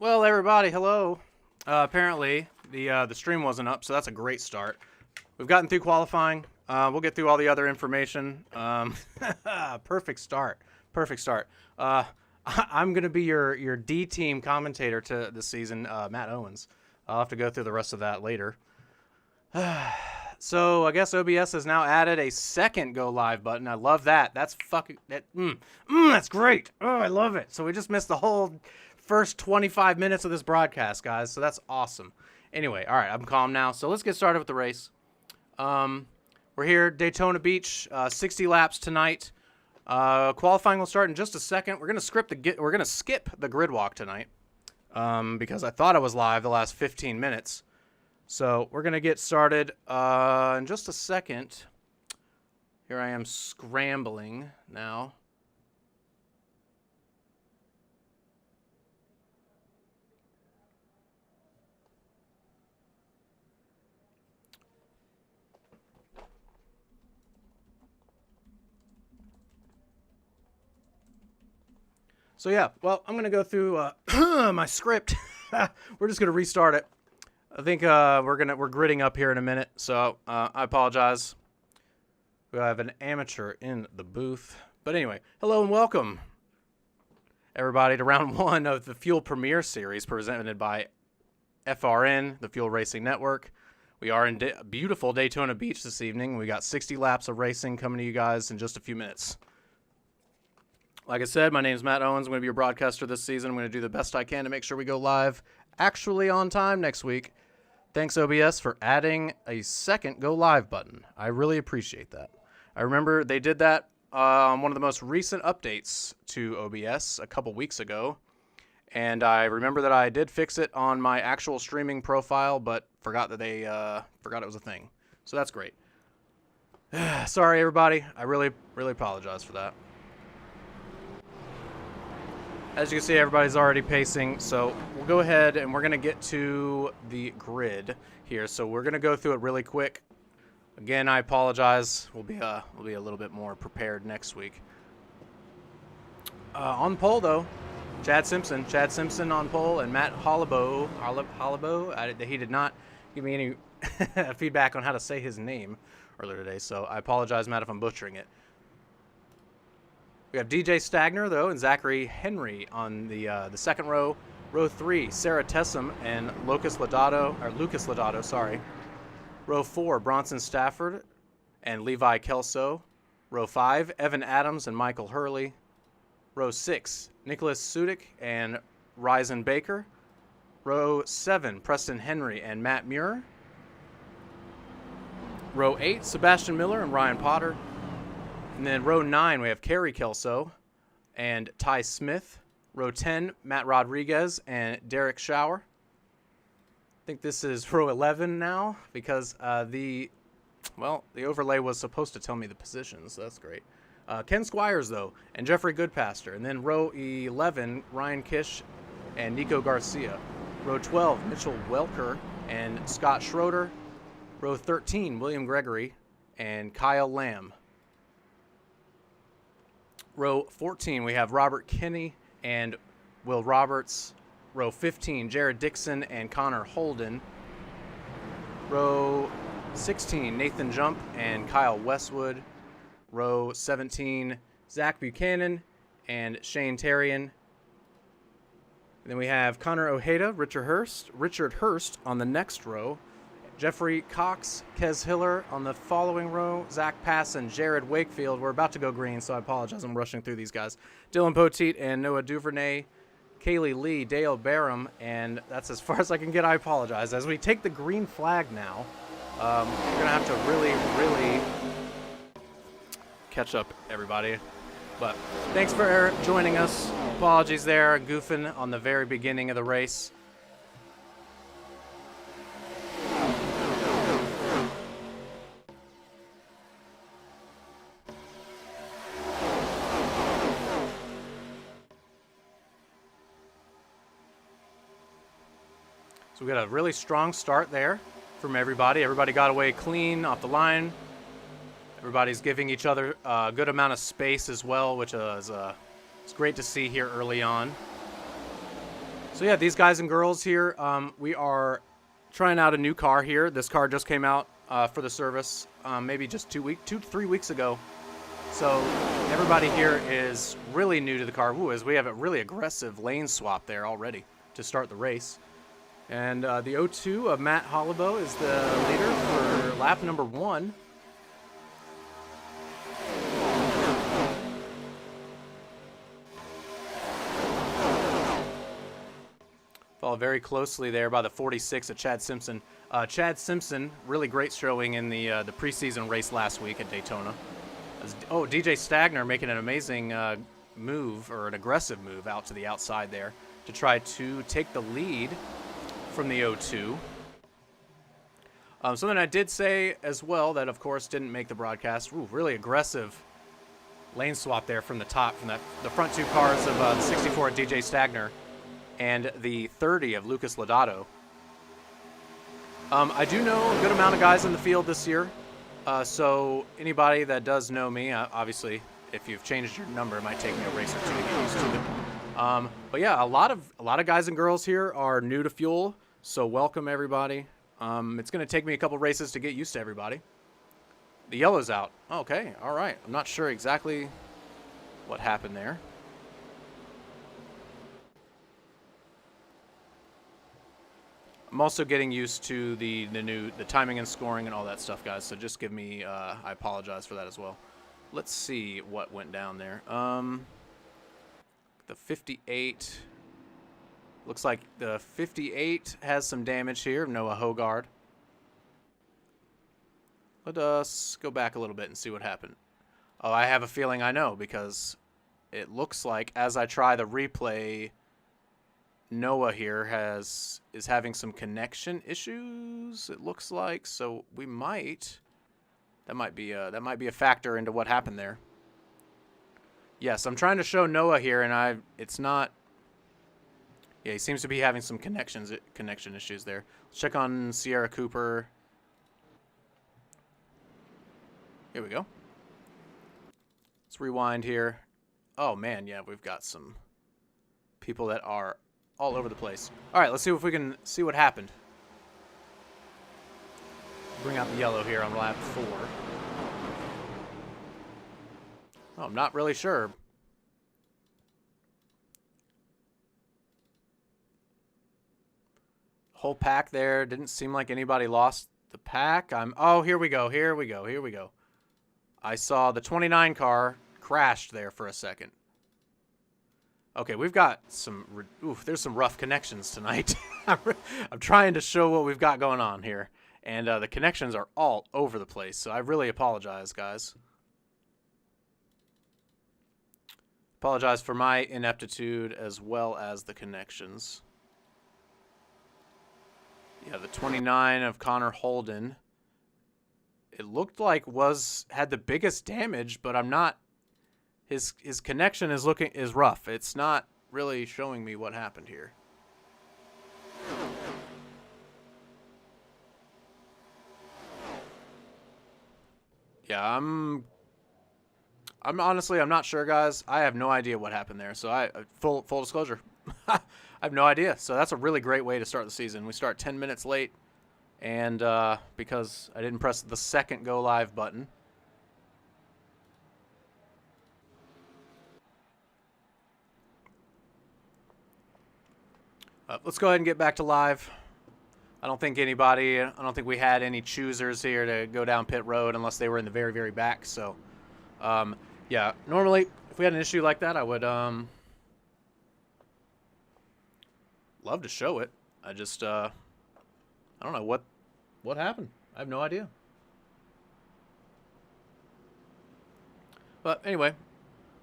Well, everybody, hello. Apparently, the stream wasn't up, so that's a great start. We've gotten through qualifying. We'll get through all the other information. Perfect start. Perfect start. I'm going to be your D-team commentator to this season, Matt Owens. I'll have to go through the rest of that later. So I guess OBS has now added a second go live button. I love that. That's fucking that's great. Oh, I love it. So we just missed the whole first 25 minutes of this broadcast, guys. So that's awesome. Anyway, all right, I'm calm now. So let's get started with the race. We're here, Daytona Beach, 60 laps tonight. Qualifying will start in just a second. We're gonna skip the grid walk tonight because I thought I was live the last 15 minutes. So we're going to get started in just a second. Here I am scrambling now. So yeah, well, I'm going to go through my script. We're just going to restart it. I think we're gridding up here in a minute, so I apologize. We have an amateur in the booth. But anyway, hello and welcome, everybody, to round one of the Fuel Premier Series presented by FRN, the Fuel Racing Network. We are in beautiful Daytona Beach this evening. We got 60 laps of racing coming to you guys in just a few minutes. Like I said, my name is Matt Owens. I'm going to be your broadcaster this season. I'm going to do the best I can to make sure we go live actually on time next week. Thanks, OBS, for adding a second go live button. I really appreciate that. I remember they did that on one of the most recent updates to OBS a couple weeks ago. And I remember that I did fix it on my actual streaming profile, but forgot that they forgot it was a thing. So that's great. Sorry, everybody. I really apologize for that. As you can see, everybody's already pacing, so we'll go ahead and we're going to get to the grid here. So we're going to go through it really quick. Again, I apologize. We'll be a little bit more prepared next week. On pole, though, Chad Simpson on pole, and Matt Hollibo. He did not give me any feedback on how to say his name earlier today, so I apologize, Matt, if I'm butchering it. We have DJ Stagner, though, and Zachary Henry on the second row. Row 3, Sarah Tessum and Lucas Lodato, sorry. Row 4, Bronson Stafford and Levi Kelso. Row 5, Evan Adams and Michael Hurley. Row 6, Nicholas Sudik and Ryzen Baker. Row 7, Preston Henry and Matt Muir. Row 8, Sebastian Miller and Ryan Potter. And then row 9, we have Kerry Kelso and Ty Smith. Row 10, Matt Rodriguez and Derek Schauer. I think this is row 11 now because the overlay was supposed to tell me the positions. So that's great. Ken Squires, though, and Jeffrey Goodpaster. And then row 11, Ryan Kish and Nico Garcia. Row 12, Mitchell Welker and Scott Schroeder. Row 13, William Gregory and Kyle Lamb. Row 14, we have Robert Kinney and Will Roberts. Row 15, Jared Dixon and Connor Holden. Row 16, Nathan Jump and Kyle Westwood. Row 17, Zach Buchanan and Shane Terrian. And then we have Connor Ojeda, Richard Hurst on the next row. Jeffrey Cox, Kez Hiller on the following row, Zach Pass and Jared Wakefield. We're about to go green, so I apologize. I'm rushing through these guys. Dylan Poteet and Noah Duvernay, Kaylee Lee, Dale Barham, and that's as far as I can get. I apologize. As we take the green flag now, we're going to have to really catch up, everybody. But thanks for joining us. Apologies there, goofing on the very beginning of the race. So we got a really strong start there from everybody. Everybody got away clean off the line. Everybody's giving each other a good amount of space as well, which is it's great to see here early on. So yeah, these guys and girls here, we are trying out a new car here. This car just came out for the service, maybe just 2 to 3 weeks ago. So everybody here is really new to the car. Ooh, as we have a really aggressive lane swap there already to start the race. And the 02 of Matt Hollibo is the leader for lap number 1. Followed very closely there by the 46 of Chad Simpson. Chad Simpson, really great showing in the preseason race last week at Daytona. DJ Stagner making an amazing move, or an aggressive move out to the outside there to try to take the lead from the 02. Something I did say as well that, of course, didn't make the broadcast. Ooh, really aggressive lane swap there from the top, from the front two cars of the 64 of DJ Stagner and the 30 of Lucas Lodato. I do know a good amount of guys in the field this year. So anybody that does know me, obviously, if you've changed your number, it might take me a race or two to get used to it. But yeah, a lot of guys and girls here are new to Fuel, so welcome everybody. It's going to take me a couple races to get used to everybody. The yellow's out. Okay, all right. I'm not sure exactly what happened there. I'm also getting used to the timing and scoring and all that stuff, guys. So just give me, I apologize for that as well. Let's see what went down there. The 58, looks like the 58 has some damage here. Noah Hogard. Let us go back a little bit and see what happened. Oh, I have a feeling I know, because it looks like as I try the replay, Noah here is having some connection issues, it looks like. So we might, that might be a factor into what happened there. Yes, I'm trying to show Noah here, and it's not. Yeah, he seems to be having some connection issues there. Let's check on Sierra Cooper. Here we go. Let's rewind here. Oh man, yeah, we've got some people that are all over the place. All right, let's see if we can see what happened. Bring out the yellow here on lap 4. Oh, I'm not really sure. Whole pack there. Didn't seem like anybody lost the pack. Oh, here we go. Here we go. Here we go. I saw the 29 car crashed there for a second. Okay, we've got some. There's some rough connections tonight. I'm trying to show what we've got going on here, and the connections are all over the place. So I really apologize, guys. Apologize for my ineptitude as well as the connections. Yeah, the 29 of Connor Holden. It looked like had the biggest damage, but I'm not. His connection is rough. It's not really showing me what happened here. Yeah, I'm honestly, I'm not sure, guys. I have no idea what happened there. So full disclosure, I have no idea. So that's a really great way to start the season. We start 10 minutes late, and because I didn't press the second go live button. Let's go ahead and get back to live. I don't think we had any choosers here to go down pit road unless they were in the very, very back. So, yeah, normally if we had an issue like that, I would love to show it. I just, I don't know what happened. I have no idea. But anyway,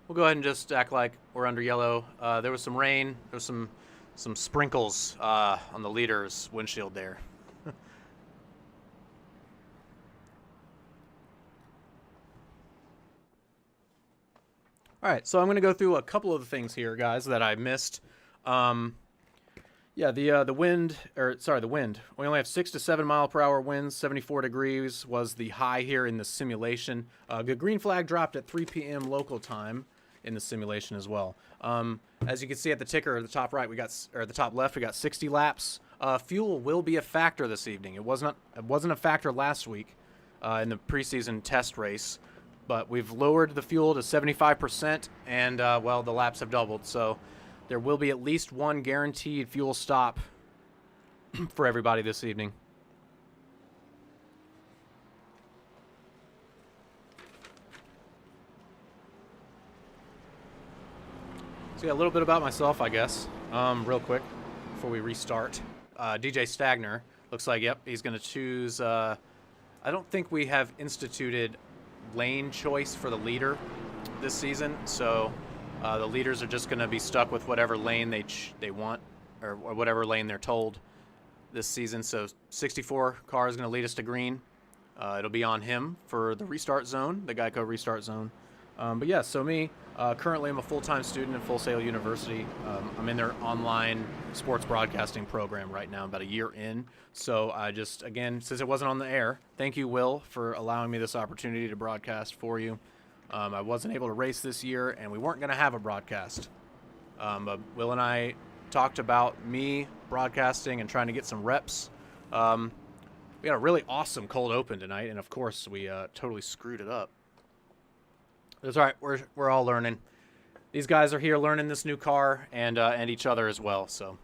we'll go ahead and just act like we're under yellow. There was some rain. There was some sprinkles on the leader's windshield there. All right, so I'm going to go through a couple of the things here, guys, that I missed. Yeah, the wind. We only have 6 to 7 mile per hour winds. 74 degrees was the high here in the simulation. The green flag dropped at 3 p.m. local time, in the simulation as well. As you can see at the ticker at the top right, or the top left, we got 60 laps. Fuel will be a factor this evening. It wasn't a factor last week in the preseason test race, but we've lowered the fuel to 75%, and well, the laps have doubled. So there will be at least one guaranteed fuel stop for everybody this evening. So yeah, a little bit about myself, I guess, real quick before we restart. DJ Stagner, looks like, yep, he's going to choose, I don't think we have instituted lane choice for the leader this season, so the leaders are just going to be stuck with whatever lane they want, or whatever lane they're told this season. So 64 car is going to lead us to green. It'll be on him for the restart zone, the Geico restart zone. But yeah, so me, currently I'm a full-time student at Full Sail University. I'm in their online sports broadcasting program right now, about a year in. So I just, again, since it wasn't on the air, thank you, Will, for allowing me this opportunity to broadcast for you. I wasn't able to race this year, and we weren't going to have a broadcast. But Will and I talked about me broadcasting and trying to get some reps. We had a really awesome cold open tonight, and of course we totally screwed it up. It's all right. We're all learning. These guys are here learning this new car and each other as well. So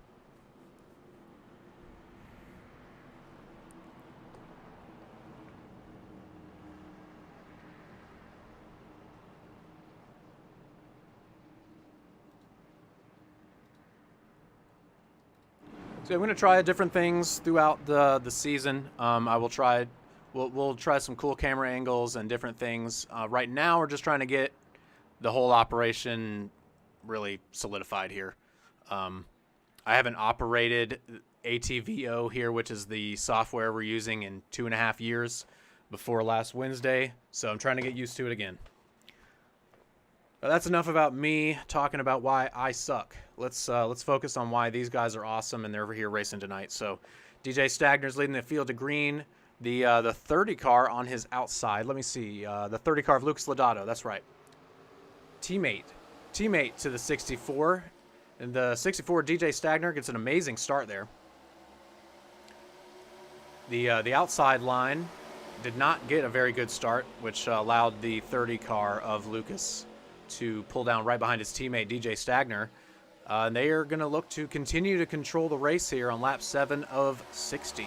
I'm going to try different things throughout the season. I will try. We'll try some cool camera angles and different things. Right now, we're just trying to get the whole operation really solidified here. I haven't operated ATVO here, which is the software we're using, in 2.5 years before last Wednesday, so I'm trying to get used to it again. But that's enough about me talking about why I suck. Let's focus on why these guys are awesome and they're over here racing tonight. So DJ Stagner's leading the field to green. The 30 car on his outside. Let me see. The 30 car of Lucas Lodato. That's right. Teammate to the 64. And the 64 DJ Stagner gets an amazing start there. The outside line did not get a very good start, which allowed the 30 car of Lucas to pull down right behind his teammate DJ Stagner. And they are going to look to continue to control the race here on lap 7 of 60.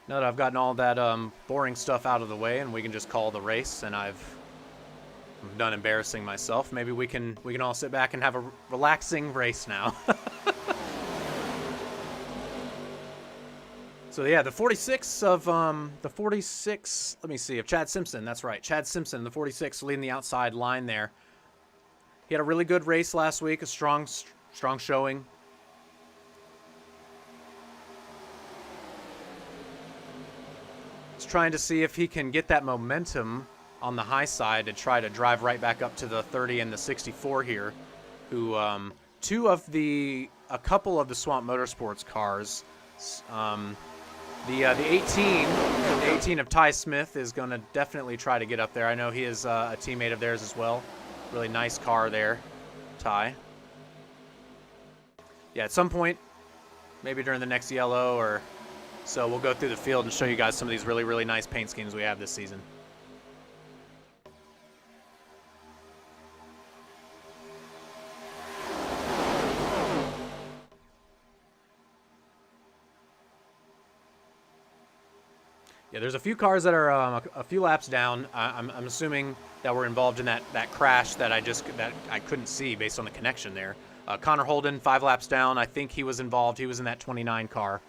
Now that I've gotten all that boring stuff out of the way, and we can just call the race, and I'm done embarrassing myself, maybe we can all sit back and have a relaxing race now. So yeah, the 46 of let me see, of Chad Simpson. That's right, Chad Simpson, the 46, leading the outside line there. He had a really good race last week, a strong showing. He's trying to see if he can get that momentum on the high side to try to drive right back up to the 30 and the 64 here, who a couple of the Swamp Motorsports cars, the 18 of Ty Smith is going to definitely try to get up there. I know he is a teammate of theirs as well. Really nice car there, Ty. Yeah, at some point, maybe during the next yellow or so, we'll go through the field and show you guys some of these really, really nice paint schemes we have this season. Yeah, there's a few cars that are a few laps down. I'm assuming that were involved in that crash that I couldn't see based on the connection there. Connor Holden, 5 laps down. I think he was involved. He was in that 29 car.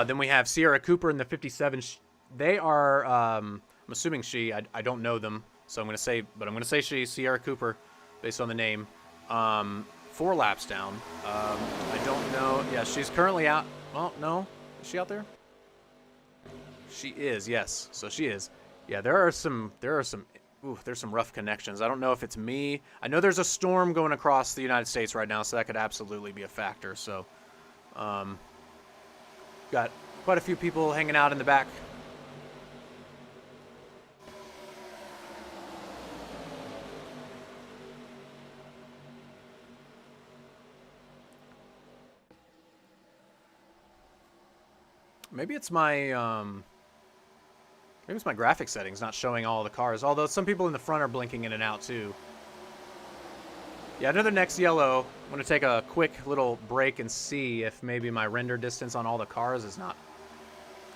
Then we have Sierra Cooper in the 57. They are, I'm assuming she. I don't know them, so I'm going to say she, Sierra Cooper, based on the name. 4 laps down. I don't know. Yeah, she's currently out. Well, no. Is she out there? She is, yes. So she is. Yeah, there's some rough connections. I don't know if it's me. I know there's a storm going across the United States right now, so that could absolutely be a factor. So, got Quite a few people hanging out in the back. Maybe it's my graphic settings not showing all the cars. Although some people in the front are blinking in and out too. Yeah, another next yellow. I'm going to take a quick little break and see if maybe my render distance on all the cars is not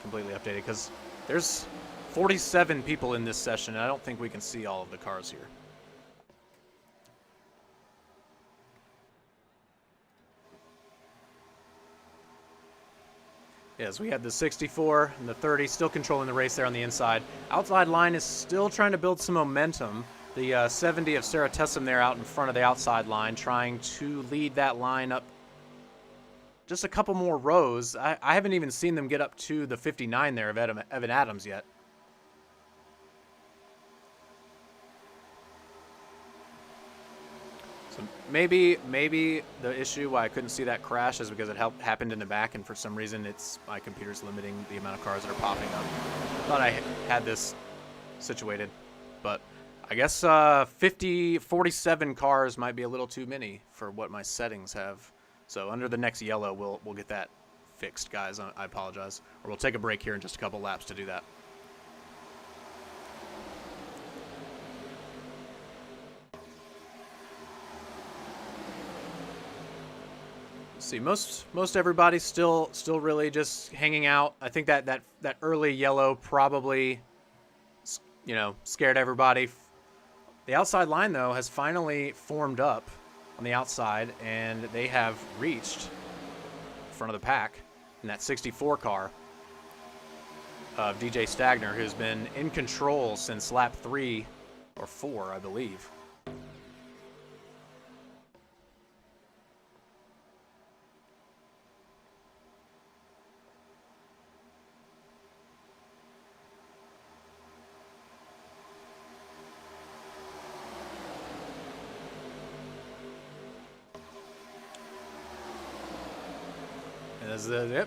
completely updated, because there's 47 people in this session, and I don't think we can see all of the cars here. Yes, we had the 64 and the 30 still controlling the race there on the inside. Outside line is still trying to build some momentum. The 70 of Sarah Tessum there out in front of the outside line, trying to lead that line up just a couple more rows. I haven't even seen them get up to the 59 there of Evan Adams yet. So maybe the issue why I couldn't see that crash is because it happened in the back, and for some reason my computer's limiting the amount of cars that are popping up. Thought I had this situated, but I guess 47 cars might be a little too many for what my settings have. So under the next yellow, we'll get that fixed, guys. I apologize. Or we'll take a break here in just a couple laps to do that. See, most everybody's still really just hanging out. I think that early yellow probably, scared everybody. The outside line, though, has finally formed up on the outside, and they have reached the front of the pack in that 64 car of DJ Stagner, who's been in control since lap 3 or 4, I believe.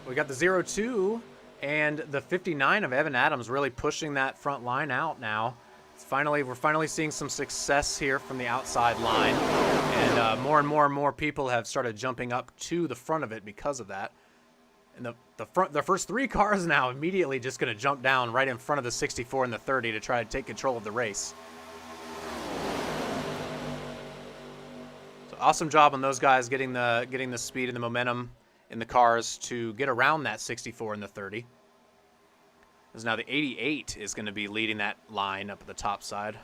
We got the 0-2 and the 59 of Evan Adams really pushing that front line out now. We're finally seeing some success here from the outside line, and more people have started jumping up to the front of it because of that. And the first 3 cars now immediately just going to jump down right in front of the 64 and the 30 to try to take control of the race. So awesome job on those guys getting the speed and the momentum in the cars to get around that 64 and the 30. As now the 88 is going to be leading that line up at the top side.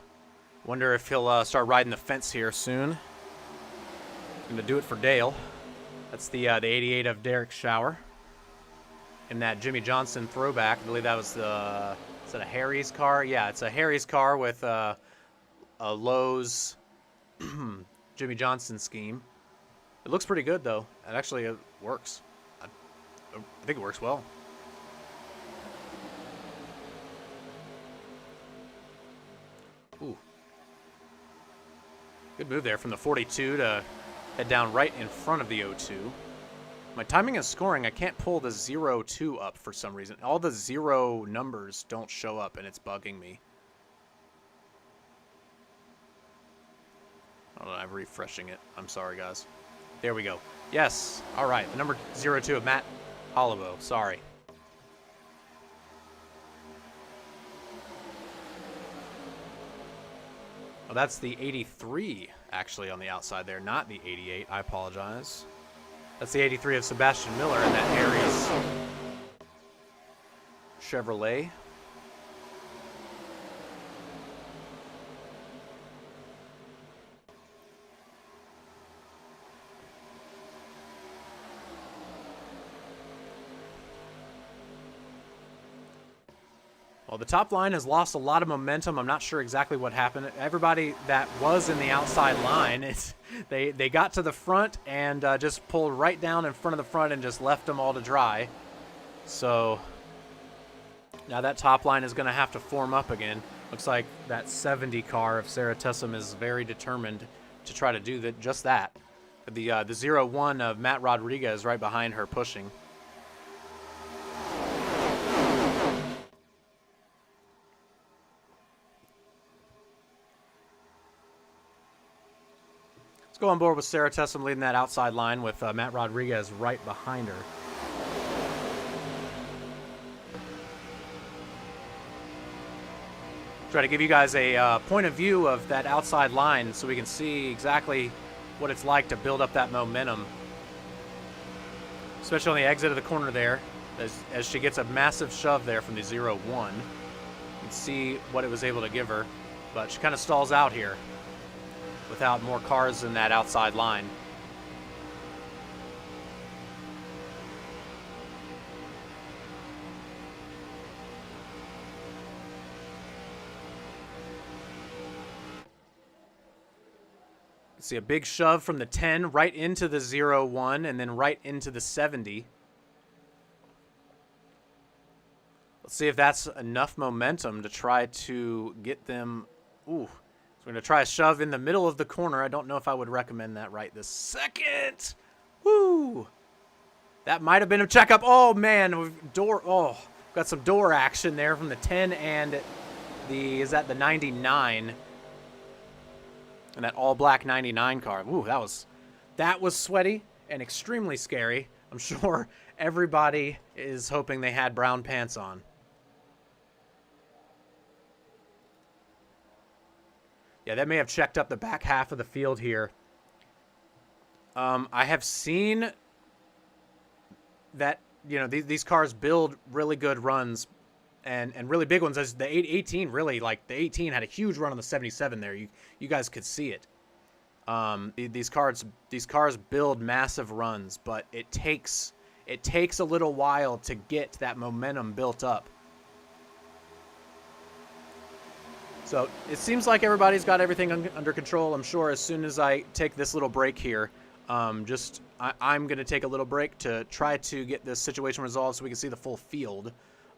Wonder if he'll start riding the fence here soon. Going to do it for Dale. That's the 88 of Derek Schauer. In that Jimmy Johnson throwback. I believe that was is that a Harry's car? Yeah, it's a Harry's car with a Lowe's Jimmy Johnson scheme. It looks pretty good, though. It actually works. I think it works well. Ooh. Good move there from the 42 to head down right in front of the 02. My timing and scoring, I can't pull the 0-2 up for some reason. All the 0 numbers don't show up, and it's bugging me. I don't know, I'm refreshing it. I'm sorry, guys. There we go. Yes. All right. The number 0-2 of Matt Holloway. Sorry. Oh, that's the 83, actually, on the outside there, not the 88. I apologize. That's the 83 of Sebastian Miller in that Harry's Chevrolet. Well, the top line has lost a lot of momentum. I'm not sure exactly what happened. Everybody that was in the outside line, they got to the front and just pulled right down in front of the front and just left them all to dry. So now that top line is going to have to form up again. Looks like that 70 car of Sarah Tessum is very determined to try to do just that. The 0-1 of Matt Rodriguez right behind her pushing. Let's go on board with Sarah Tessum leading that outside line with Matt Rodriguez right behind her. Try to give you guys a point of view of that outside line so we can see exactly what it's like to build up that momentum. Especially on the exit of the corner there, as she gets a massive shove there from the 0-1. You can see what it was able to give her, but she kind of stalls out here without more cars in that outside line. See a big shove from the 10 right into the 0-1 and then right into the 70. Let's see if that's enough momentum to try to get them. Ooh, so we're going to try a shove in the middle of the corner. I don't know if I would recommend that right this second. Woo! That might have been a checkup. Oh, man. Got some door action there from the 10 and is that the 99? And that all-black 99 car. Ooh, that was sweaty and extremely scary. I'm sure everybody is hoping they had brown pants on. Yeah, that may have checked up the back half of the field here. I have seen that, these cars build really good runs and really big ones. As the 18 really, like the 18 had a huge run on the 77 there. You guys could see it. These cars build massive runs, but it takes a little while to get that momentum built up. So it seems like everybody's got everything under control. I'm sure as soon as I take this little break here, I'm going to take a little break to try to get this situation resolved so we can see the full field.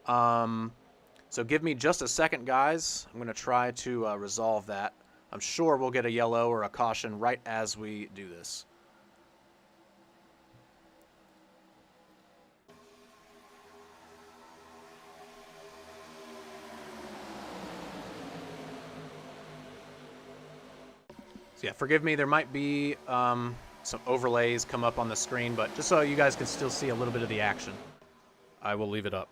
So give me just a second, guys. I'm going to try to resolve that. I'm sure we'll get a yellow or a caution right as we do this. So yeah, forgive me. There might be some overlays come up on the screen, but just so you guys can still see a little bit of the action, I will leave it up.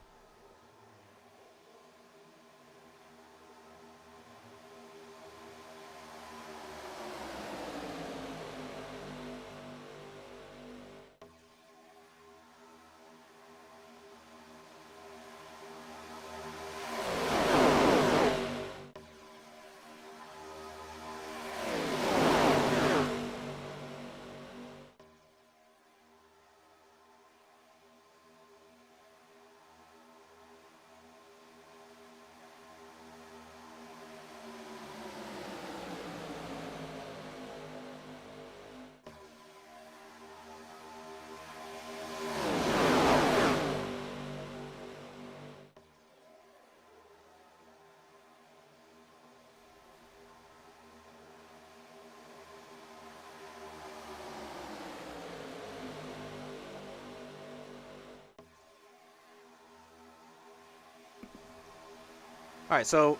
All right, so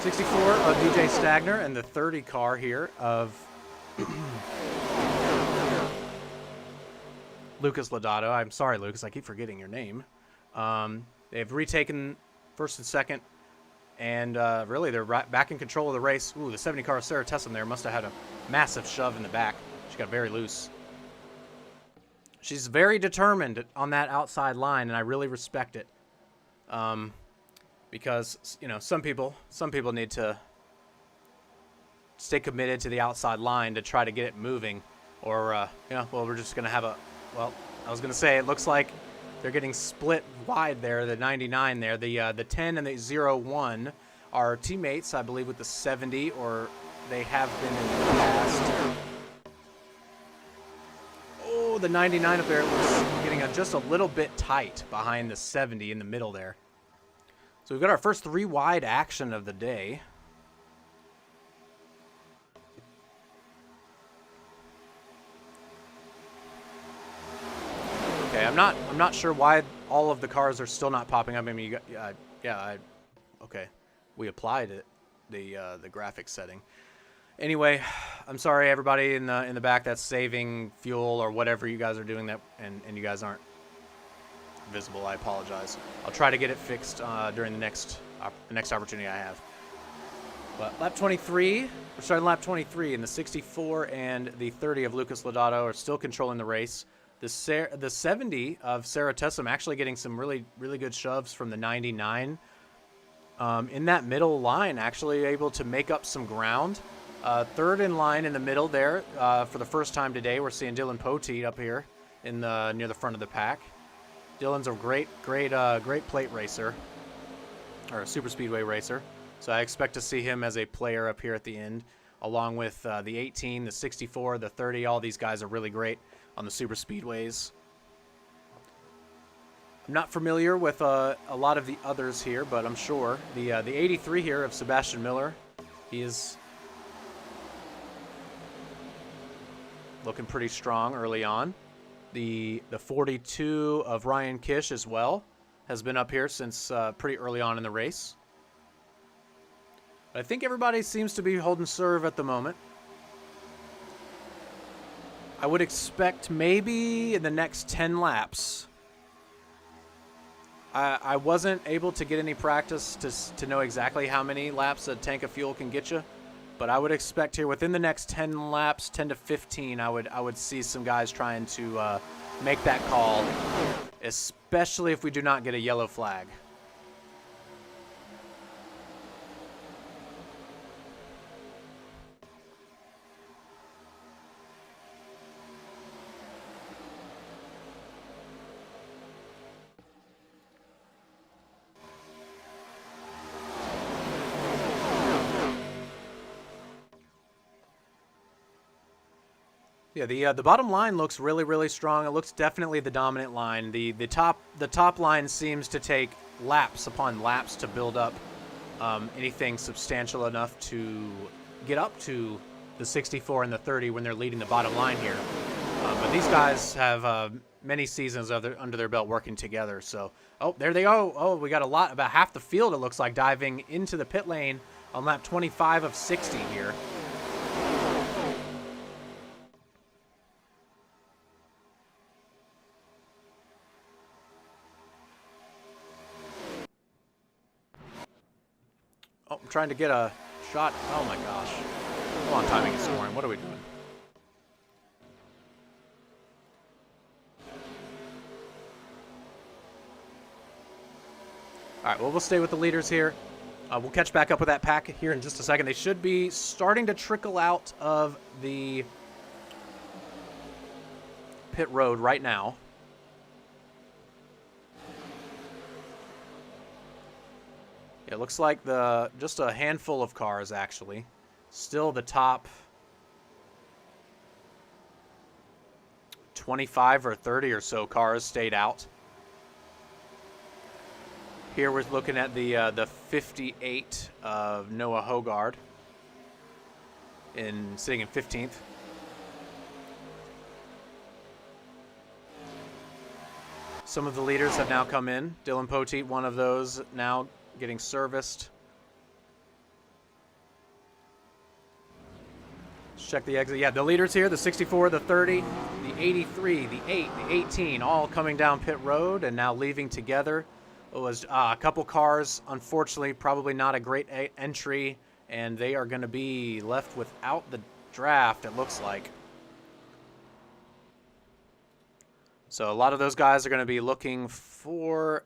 64 of DJ Stagner and the 30 car here of Lucas Lodato. I'm sorry, Lucas, I keep forgetting your name. They've retaken first and second, and really they're right back in control of the race. Ooh, the 70 car of Sarah Tessum there must have had a massive shove in the back. She got very loose. She's very determined on that outside line, and I really respect it. Because, some people need to stay committed to the outside line to try to get it moving. Or, we're just going to have I was going to say, it looks like they're getting split wide there, the 99 there. The 10 and the 01 are teammates, I believe, with the 70, or they have been in the past. Oh, the 99 up there was getting just a little bit tight behind the 70 in the middle there. So we've got our first 3 wide action of the day. Okay, I'm not sure why all of the cars are still not popping up. I mean, okay, we applied it, the graphics setting. Anyway, I'm sorry, everybody in the back that's saving fuel or whatever you guys are doing that, and you guys aren't visible. I apologize. I'll try to get it fixed during the next opportunity I have. But lap 23, we're starting lap 23, and the 64 and the 30 of Lucas Lodato are still controlling the race. The 70 of Sarah Tessum actually getting some really good shoves from the 99. In that middle line, actually able to make up some ground. Third in line in the middle there. For the first time today, we're seeing Dylan Poteet up here near the front of the pack. Dylan's a great plate racer, or a super speedway racer. So I expect to see him as a player up here at the end, along with the 18, the 64, the 30. All these guys are really great on the super speedways. I'm not familiar with a lot of the others here, but I'm sure. The 83 here of Sebastian Miller, he is looking pretty strong early on. The 42 of Ryan Kish as well has been up here since pretty early on in the race. But I think everybody seems to be holding serve at the moment. I would expect maybe in the next 10 laps. I wasn't able to get any practice to know exactly how many laps a tank of fuel can get you, but I would expect here within the next 10 laps, 10 to 15, I would see some guys trying to make that call, especially if we do not get a yellow flag. Yeah, the bottom line looks really strong. It looks definitely the dominant line. The top line seems to take laps upon laps to build up anything substantial enough to get up to the 64 and the 30 when they're leading the bottom line here. But these guys have many seasons under their belt working together. So, oh, there they go. Oh, we got about half the field, it looks like, diving into the pit lane on lap 25 of 60 here. Oh, I'm trying to get a shot. Oh my gosh. Come on, timing and scoring. What are we doing? All right, well, we'll stay with the leaders here. We'll catch back up with that pack here in just a second. They should be starting to trickle out of the pit road right now. It looks like just a handful of cars, actually. Still the top 25 or 30 or so cars stayed out. Here we're looking at the 58 of Noah Hogard sitting in 15th. Some of the leaders have now come in. Dylan Poteet, one of those, now getting serviced. Let's check the exit. Yeah, the leaders here, the 64, the 30, the 83, the 8, the 18, all coming down pit road and now leaving together. It was a couple cars, unfortunately, probably not a great entry, and they are going to be left without the draft, it looks like. So a lot of those guys are going to be looking for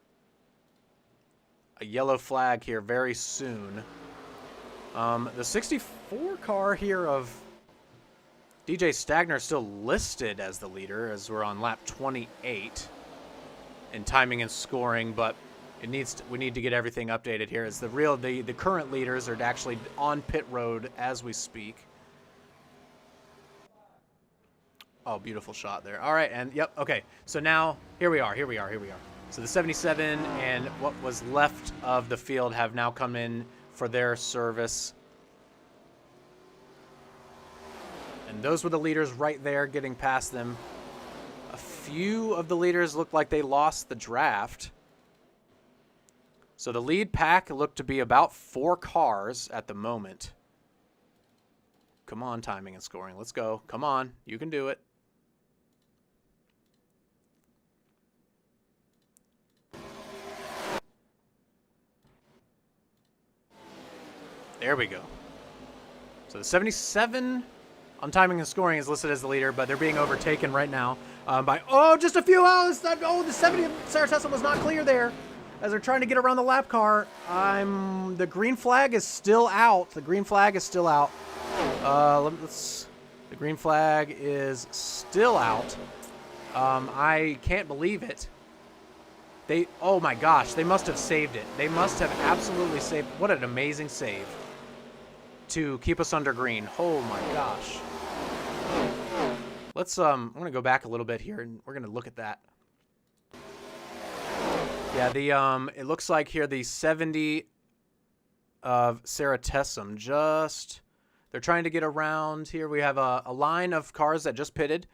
a yellow flag here very soon. The 64 car here of DJ Stagner is still listed as the leader, as we're on lap 28 in timing and scoring, but we need to get everything updated here. As the current leaders are actually on pit road as we speak. Oh, beautiful shot there. All right, and yep, okay. So now here we are. So the 77 and what was left of the field have now come in for their service. And those were the leaders right there getting past them. A few of the leaders looked like they lost the draft. So the lead pack looked to be about 4 cars at the moment. Come on, timing and scoring. Let's go. Come on. You can do it. There we go. So the 77 on timing and scoring is listed as the leader, but they're being overtaken right now by, just a few hours. The 70 of Sarah Tesla was not clear there as they're trying to get around the lap car. The green flag is still out. The green flag is still out. The green flag is still out. I can't believe it. Oh my gosh, they must have saved it. They must have absolutely saved. What an amazing save to keep us under green. Oh my gosh. Let's, I'm going to go back a little bit here and we're going to look at that. Yeah, it looks like here the 70 of Sarah Tessum they're trying to get around here. We have a line of cars that just pitted.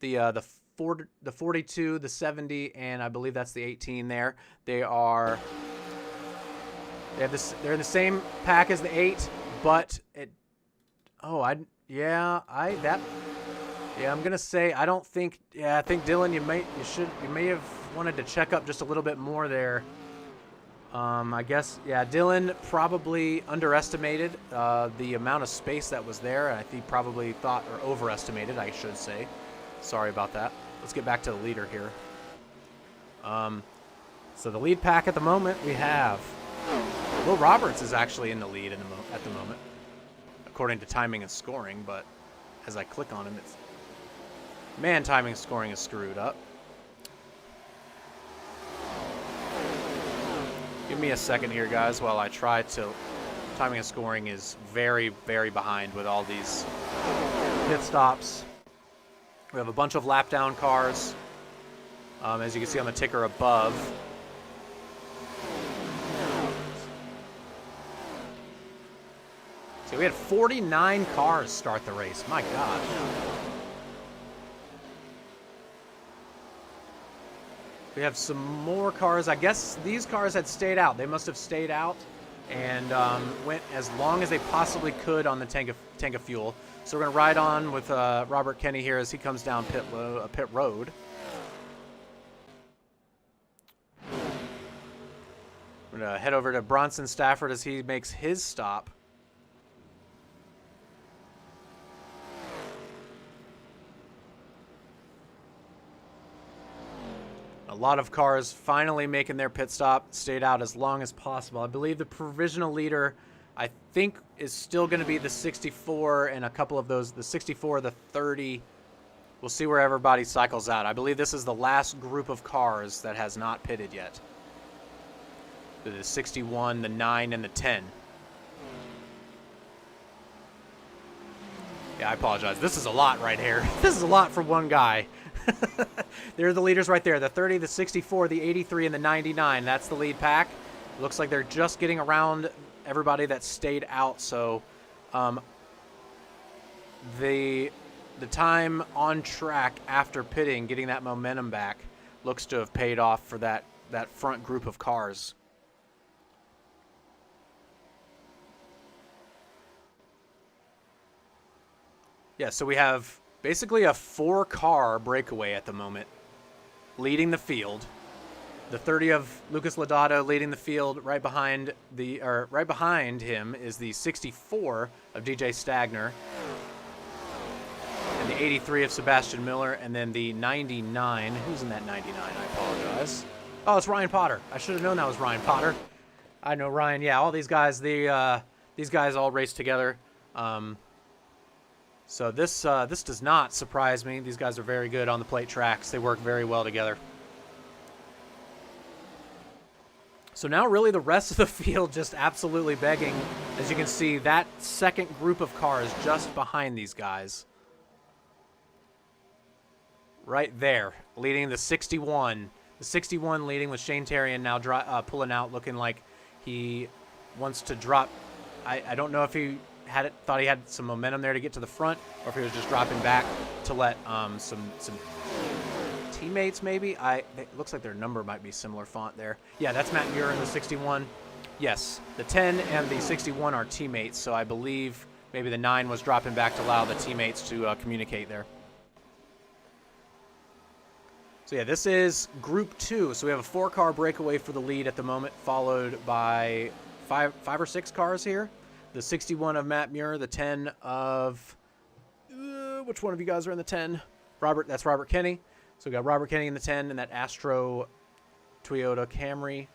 The 42, the 70, and I believe that's the 18 there. They're in the same pack as the 8, but I'm gonna say I think Dylan, you may have wanted to check up just a little bit more there. I guess, yeah, Dylan probably underestimated the amount of space that was there. I think probably thought, or overestimated, I should say. Sorry about that. Let's get back to the leader here. So the lead pack at the moment, we have Will Roberts is actually in the lead at the moment, according to timing and scoring, but as I click on him, timing and scoring is screwed up. Give me a second here, guys, while I try to... Timing and scoring is very, very behind with all these pit stops. We have a bunch of lap down cars, as you can see on the ticker above. So we had 49 cars start the race. My gosh. We have some more cars. I guess these cars had stayed out. They must have stayed out and went as long as they possibly could on the tank of fuel. So we're going to ride on with Robert Kenny here as he comes down pit road. We're going to head over to Bronson Stafford as he makes his stop. A lot of cars finally making their pit stop, stayed out as long as possible. I believe the provisional leader, I think, is still going to be the 64 and a couple of those, the 64, the 30. We'll see where everybody cycles out. I believe this is the last group of cars that has not pitted yet. The 61, the 9, and the 10. Yeah, I apologize. This is a lot right here. This is a lot for one guy. There are the leaders right there. The 30, the 64, the 83, and the 99. That's the lead pack. Looks like they're just getting around everybody that stayed out. So the time on track after pitting, getting that momentum back, looks to have paid off for that front group of cars. Yeah, so we have basically a 4-car breakaway at the moment, leading the field. The 30 of Lucas Lodato leading the field. Right behind him is the 64 of DJ Stagner, and the 83 of Sebastian Miller, and then the 99. Who's in that 99? I apologize. Oh, it's Ryan Potter. I should have known that was Ryan Potter. I know Ryan. Yeah, all these guys. These guys all race together. So this does not surprise me. These guys are very good on the plate tracks. They work very well together. So now really the rest of the field just absolutely begging. As you can see, that second group of cars just behind these guys. Right there, leading the 61. The 61 leading with Shane Terrian now pulling out, looking like he wants to drop. I don't know if he thought he had some momentum there to get to the front, or if he was just dropping back to let some teammates maybe. It looks like their number might be similar font there. Yeah, that's Matt Muir in the 61. Yes, the 10 and the 61 are teammates, so I believe maybe the 9 was dropping back to allow the teammates to communicate there. So yeah, this is Group 2. So we have a 4-car breakaway for the lead at the moment, followed by five or six cars here. The 61 of Matt Muir, the 10 of... which one of you guys are in the 10? Robert, that's Robert Kenny. So we got Robert Kenny in the 10 and that Astro Toyota Camry.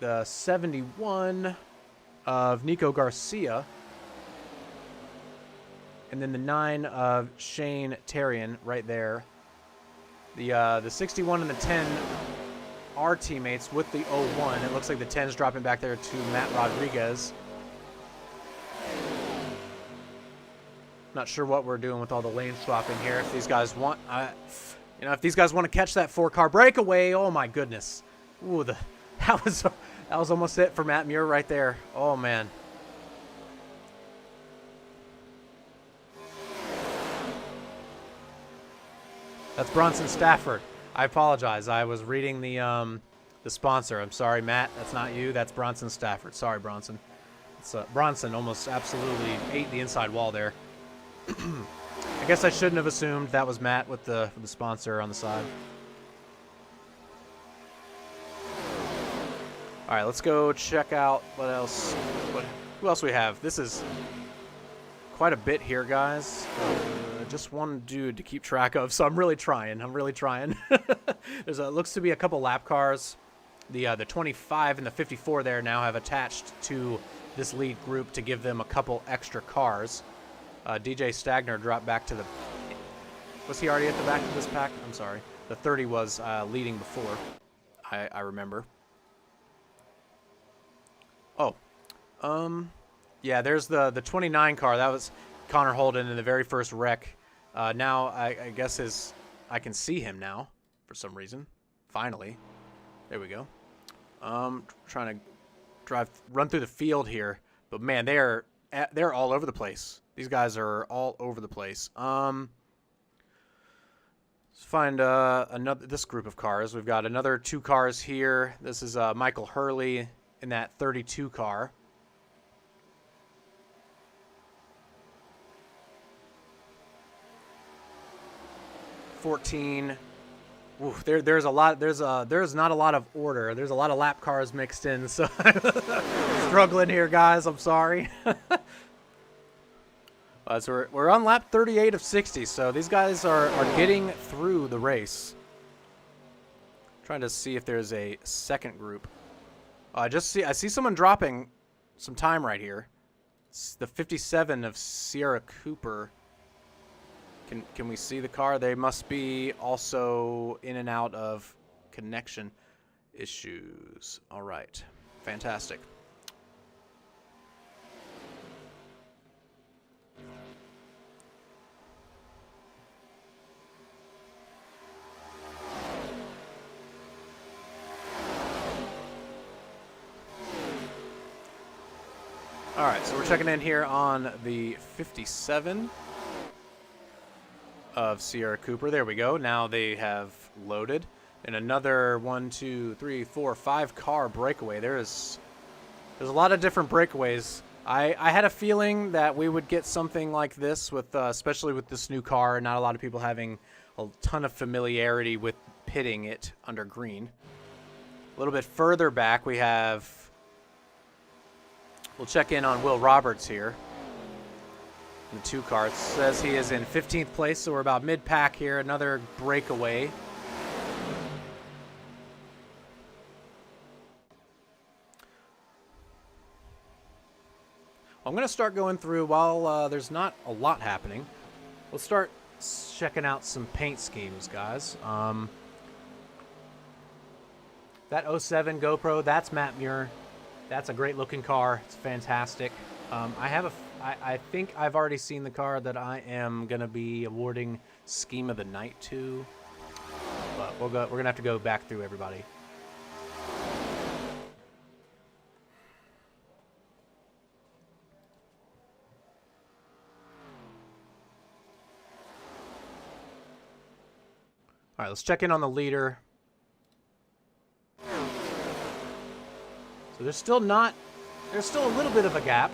The 71 of Nico Garcia. And then the 9 of Shane Terrian right there. The 61 and the 10 are teammates with the 01. It looks like the 10 is dropping back there to Matt Rodriguez. Not sure what we're doing with all the lane swapping here. If these guys want, if these guys want to catch that 4-car breakaway, oh my goodness. Ooh, that was almost it for Matt Muir right there. Oh man. That's Bronson Stafford. I apologize. I was reading the sponsor. I'm sorry, Matt. That's not you. That's Bronson Stafford. Sorry, Bronson. Bronson almost absolutely ate the inside wall there. I guess I shouldn't have assumed that was Matt with the sponsor on the side. All right, let's go check out what else. Who else we have? This is quite a bit here, guys. Just one dude to keep track of, so I'm really trying. There's looks to be a couple lap cars. The 25 and the 54 there now have attached to this lead group to give them a couple extra cars. DJ Stagner dropped back to the... Was he already at the back of this pack? I'm sorry. The 30 was leading before, I remember. Oh. Yeah, there's the 29 car. That was Connor Holden in the very first wreck. Now, I guess I can see him now for some reason. Finally. There we go. Trying to run through the field here. But, man, they're all over the place. These guys are all over the place. Let's find this group of cars. We've got another 2 cars here. This is Michael Hurley in that 32 car. Ooh, there's a lot. There's not a lot of order. There's a lot of lap cars mixed in, so I'm struggling here, guys. I'm sorry. So we're on lap 38 of 60, so these guys are getting through the race. Trying to see if there's a second group. I see someone dropping some time right here. It's the 57 of Sierra Cooper. Can we see the car? They must be also in and out of connection issues. All right. Fantastic. All right, so we're checking in here on the 57 of Sierra Cooper. There we go. Now they have loaded. And another 1, 2, 3, 4, 5 car breakaway. There's a lot of different breakaways. I had a feeling that we would get something like this with especially with this new car. Not a lot of people having a ton of familiarity with pitting it under green. A little bit further back we have... We'll check in on Will Roberts here. The 2 car. It says he is in 15th place, so we're about mid-pack here. Another breakaway. I'm going to start going through while there's not a lot happening. We'll start checking out some paint schemes, guys. That 07 GoPro, that's Matt Muir. That's a great looking car. It's fantastic. I think I've already seen the car that I am going to be awarding Scheme of the Night to. But we're going to have to go back through everybody. All right, let's check in on the leader. So there's still a little bit of a gap.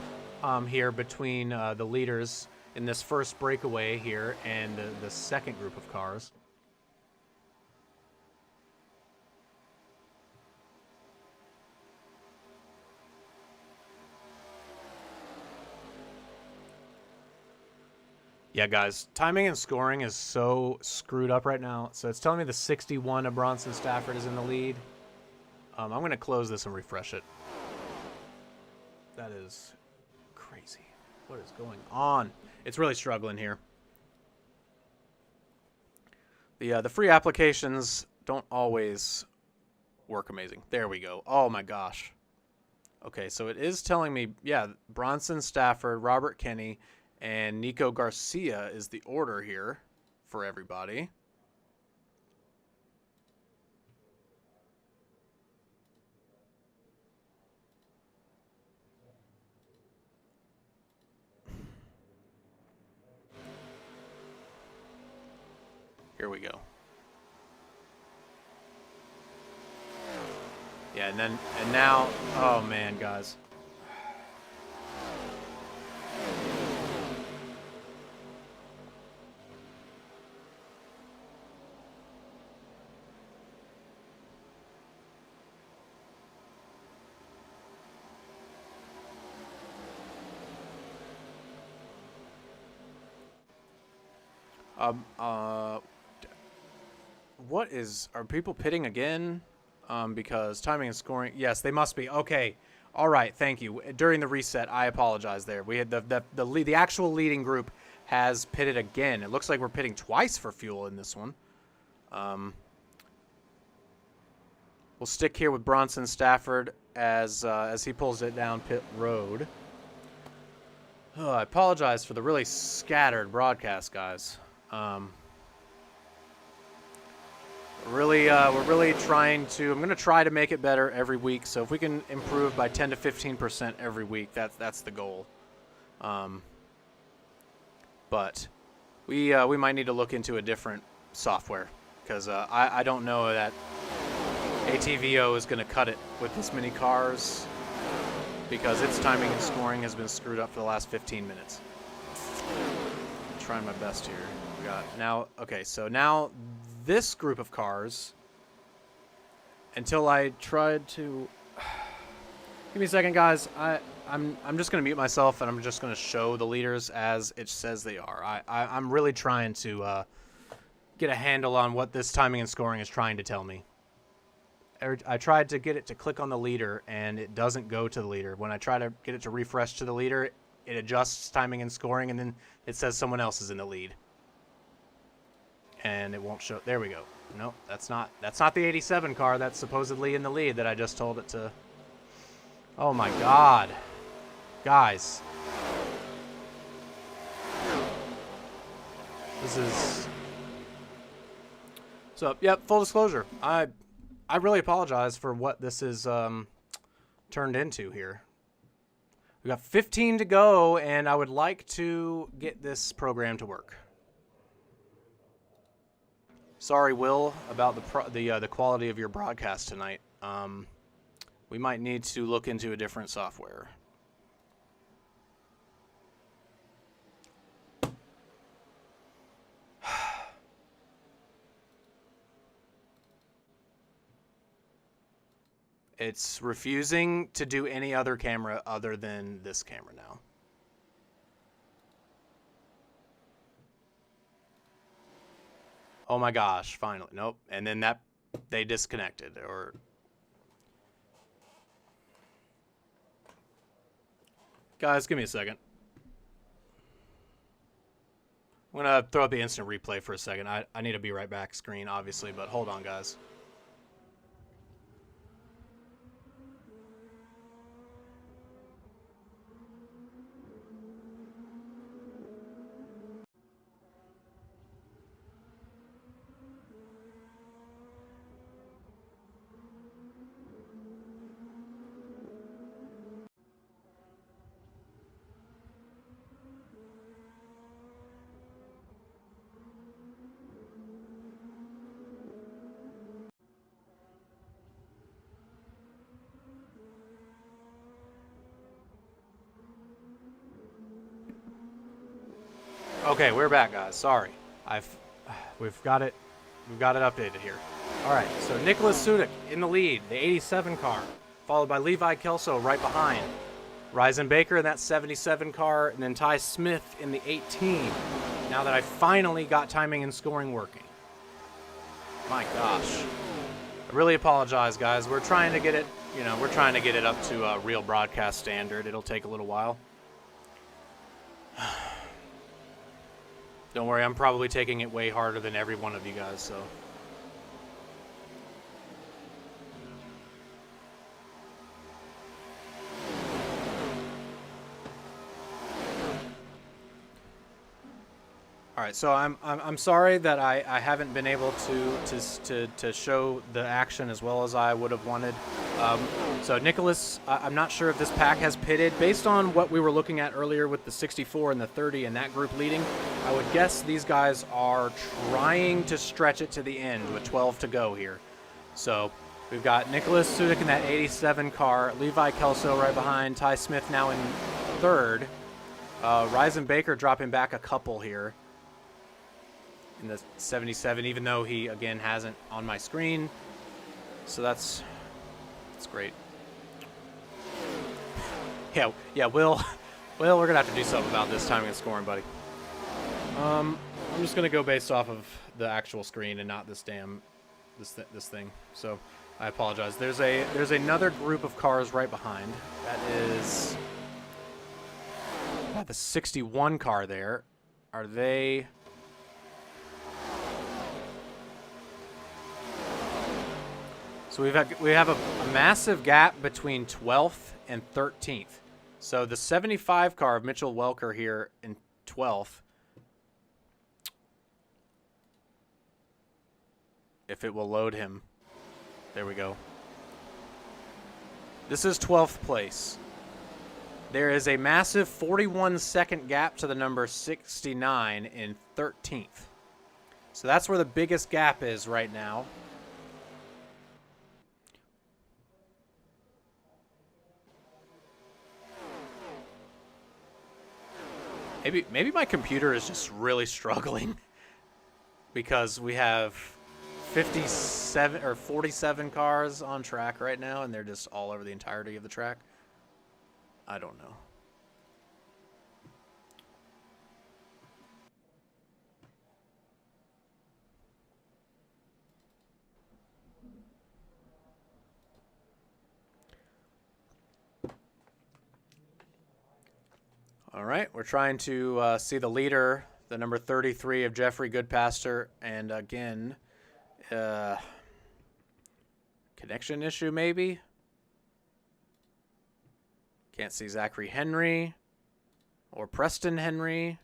here between the leaders in this first breakaway here and the second group of cars. Yeah, guys, timing and scoring is so screwed up right now. So it's telling me the 61 of Bronson Stafford is in the lead. I'm going to close this and refresh it. That is crazy. What is going on? It's really struggling here. The free applications don't always work amazing. There we go. Oh my gosh. Okay, so it is telling me, yeah, Bronson Stafford, Robert Kenny, and Nico Garcia is the order here for everybody. Here we go. Yeah, and now, oh man, guys. What is, are people pitting again? Because timing and scoring, yes, they must be. Okay, all right, thank you. During the reset, I apologize there. We had the actual leading group has pitted again. It looks like we're pitting twice for fuel in this one. We'll stick here with Bronson Stafford as he pulls it down pit road. Oh, I apologize for the really scattered broadcast, guys. We're really trying to. I'm going to try to make it better every week. So if we can improve by 10 to 15% every week, that's the goal. But we might need to look into a different software because I don't know that ATVO is going to cut it with this many cars because its timing and scoring has been screwed up for the last 15 minutes. I'm trying my best here. We got now. Okay, so now this group of cars, until I tried to give me a second, guys. I'm just gonna mute myself and I'm just gonna show the leaders as it says they are. I'm really trying to get a handle on what this timing and scoring is trying to tell me. I tried to get it to click on the leader and it doesn't go to the leader. When I try to get it to refresh to the leader, it adjusts timing and scoring and then it says someone else is in the lead. And it won't show. There we go. Nope, that's not the 87 car that's supposedly in the lead that I just told it to. Oh my god. Guys. This is... So, yep, full disclosure. I really apologize for what this is turned into here. We got 15 to go, and I would like to get this program to work. Sorry, Will, about the quality of your broadcast tonight. We might need to look into a different software. It's refusing to do any other camera other than this camera now. Oh my gosh, finally. Nope. And then they disconnected or... Guys, give me a second. I'm going to throw up the instant replay for a second. I need to be right back screen, obviously, but hold on, guys. Okay, we're back, guys. Sorry, we've got it updated here. All right, so Nicholas Sudik in the lead, the 87 car, followed by Levi Kelso right behind. Ryzen Baker in that 77 car, and then Ty Smith in the 18. Now that I finally got timing and scoring working. My gosh. I really apologize, guys. We're trying to get it, we're trying to get it up to a real broadcast standard. It'll take a little while. Don't worry, I'm probably taking it way harder than every one of you guys, so. All right, so I'm sorry that I haven't been able to show the action as well as I would have wanted. So Nicholas, I'm not sure if this pack has pitted. Based on what we were looking at earlier with the 64 and the 30 and that group leading, I would guess these guys are trying to stretch it to the end with 12 to go here. So we've got Nicholas Sudik in that 87 car, Levi Kelso right behind, Ty Smith now in third, Ryzen Baker dropping back a couple here in the 77, even though he again hasn't on my screen. So that's great. Yeah, Will, we're gonna have to do something about this timing and scoring, buddy. I'm just gonna go based off of the actual screen and not this this thing. So I apologize. There's another group of cars right behind. That is the 61 car there. Are they? So we have a massive gap between 12th and 13th. So the 75 car of Mitchell Welker here in 12th. If it will load him. There we go. This is 12th place. There is a massive 41-second gap to the number 69 in 13th. So that's where the biggest gap is right now. Maybe my computer is just really struggling because we have 57 or 47 cars on track right now, and they're just all over the entirety of the track. I don't know. All right, we're trying to see the leader, the number 33 of Jeffrey Goodpaster, and again, connection issue maybe? Can't see Zachary Henry or Preston Henry.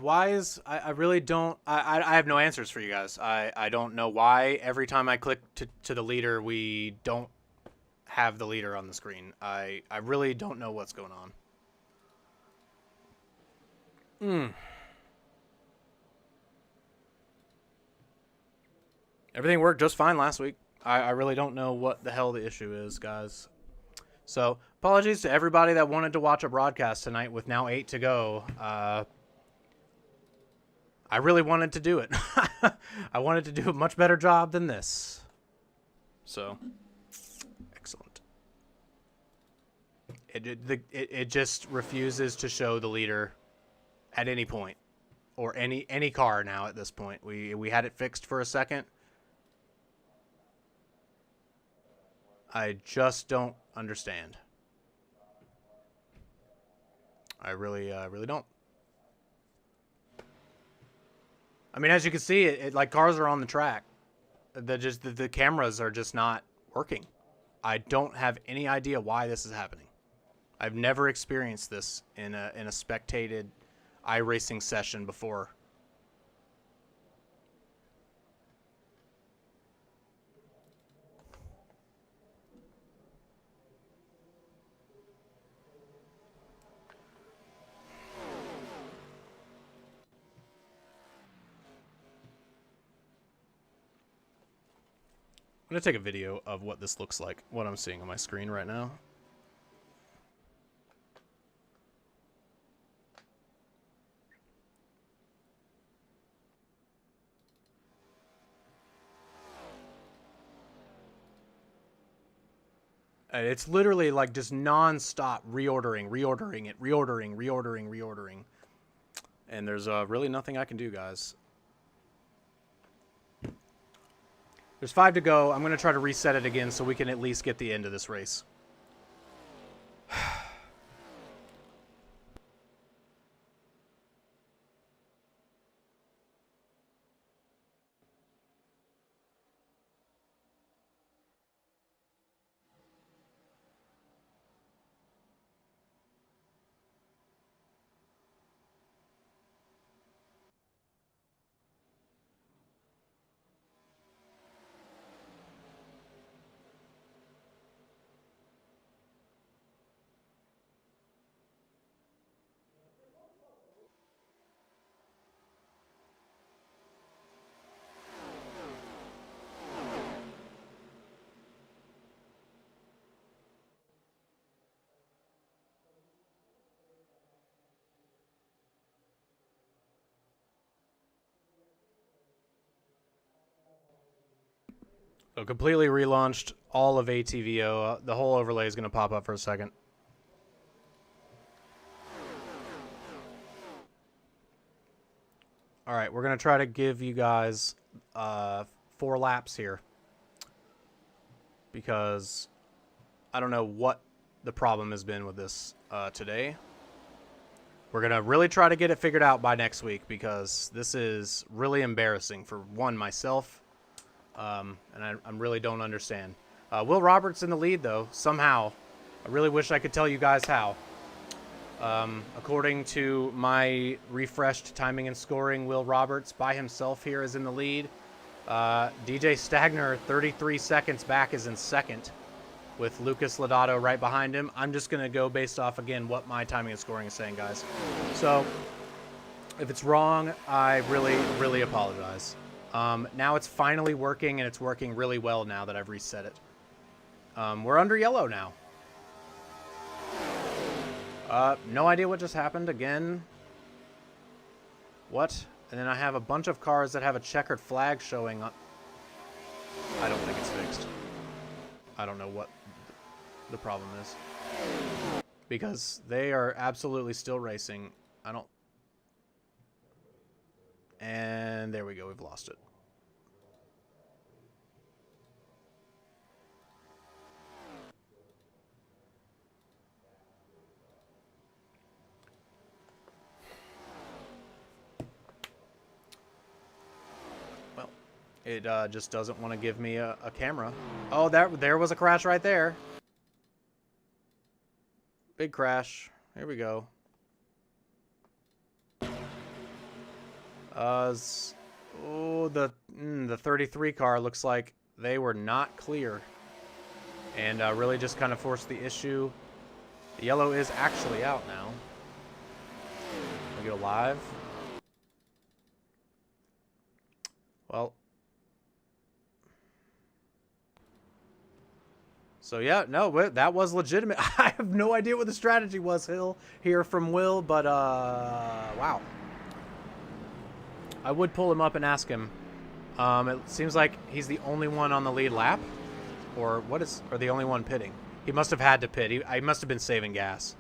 Why is I really don't I have no answers for you guys. I don't know why every time I click to the leader we don't have the leader on the screen. I really don't know what's going on. Everything worked just fine last week. I really don't know what the hell the issue is, guys. So apologies to everybody that wanted to watch a broadcast tonight with now 8 to go. I really wanted to do it. I wanted to do a much better job than this. So, excellent. It just refuses to show the leader at any point, or any car now at this point. We had it fixed for a second. I just don't understand. I really don't. I mean, as you can see, it like cars are on the track. The cameras are just not working. I don't have any idea why this is happening. I've never experienced this in a spectated iRacing session before. I'm going to take a video of what this looks like, what I'm seeing on my screen right now. It's literally like just non-stop reordering. And there's really nothing I can do, guys. There's 5 to go. I'm going to try to reset it again so we can at least get the end of this race. So completely relaunched all of ATVO. The whole overlay is going to pop up for a second. All right, we're going to try to give you guys 4 laps here. Because I don't know what the problem has been with this today. We're going to really try to get it figured out by next week because this is really embarrassing for myself. And I really don't understand. Will Roberts in the lead, though, somehow. I really wish I could tell you guys how. According to my refreshed timing and scoring, Will Roberts by himself here is in the lead. DJ Stagner, 33 seconds back, is in second with Lucas Lodato right behind him. I'm just going to go based off, again, what my timing and scoring is saying, guys. So if it's wrong, I really, really apologize. Now it's finally working, and it's working really well now that I've reset it. We're under yellow now. No idea what just happened again. What? And then I have a bunch of cars that have a checkered flag showing up. I don't think it's fixed. I don't know what the problem is. Because they are absolutely still racing. I don't... And there we go, we've lost it. Well, it just doesn't want to give me a camera. Oh, there was a crash right there. Big crash. Here we go. Oh, the 33 car looks like they were not clear, and really just kind of forced the issue. The yellow is actually out now. We go live. Well, so yeah, no, that was legitimate. I have no idea what the strategy was, here from Will, but wow. I would pull him up and ask him. It seems like he's the only one on the lead lap, or the only one pitting. He must have had to pit. He must have been saving gas.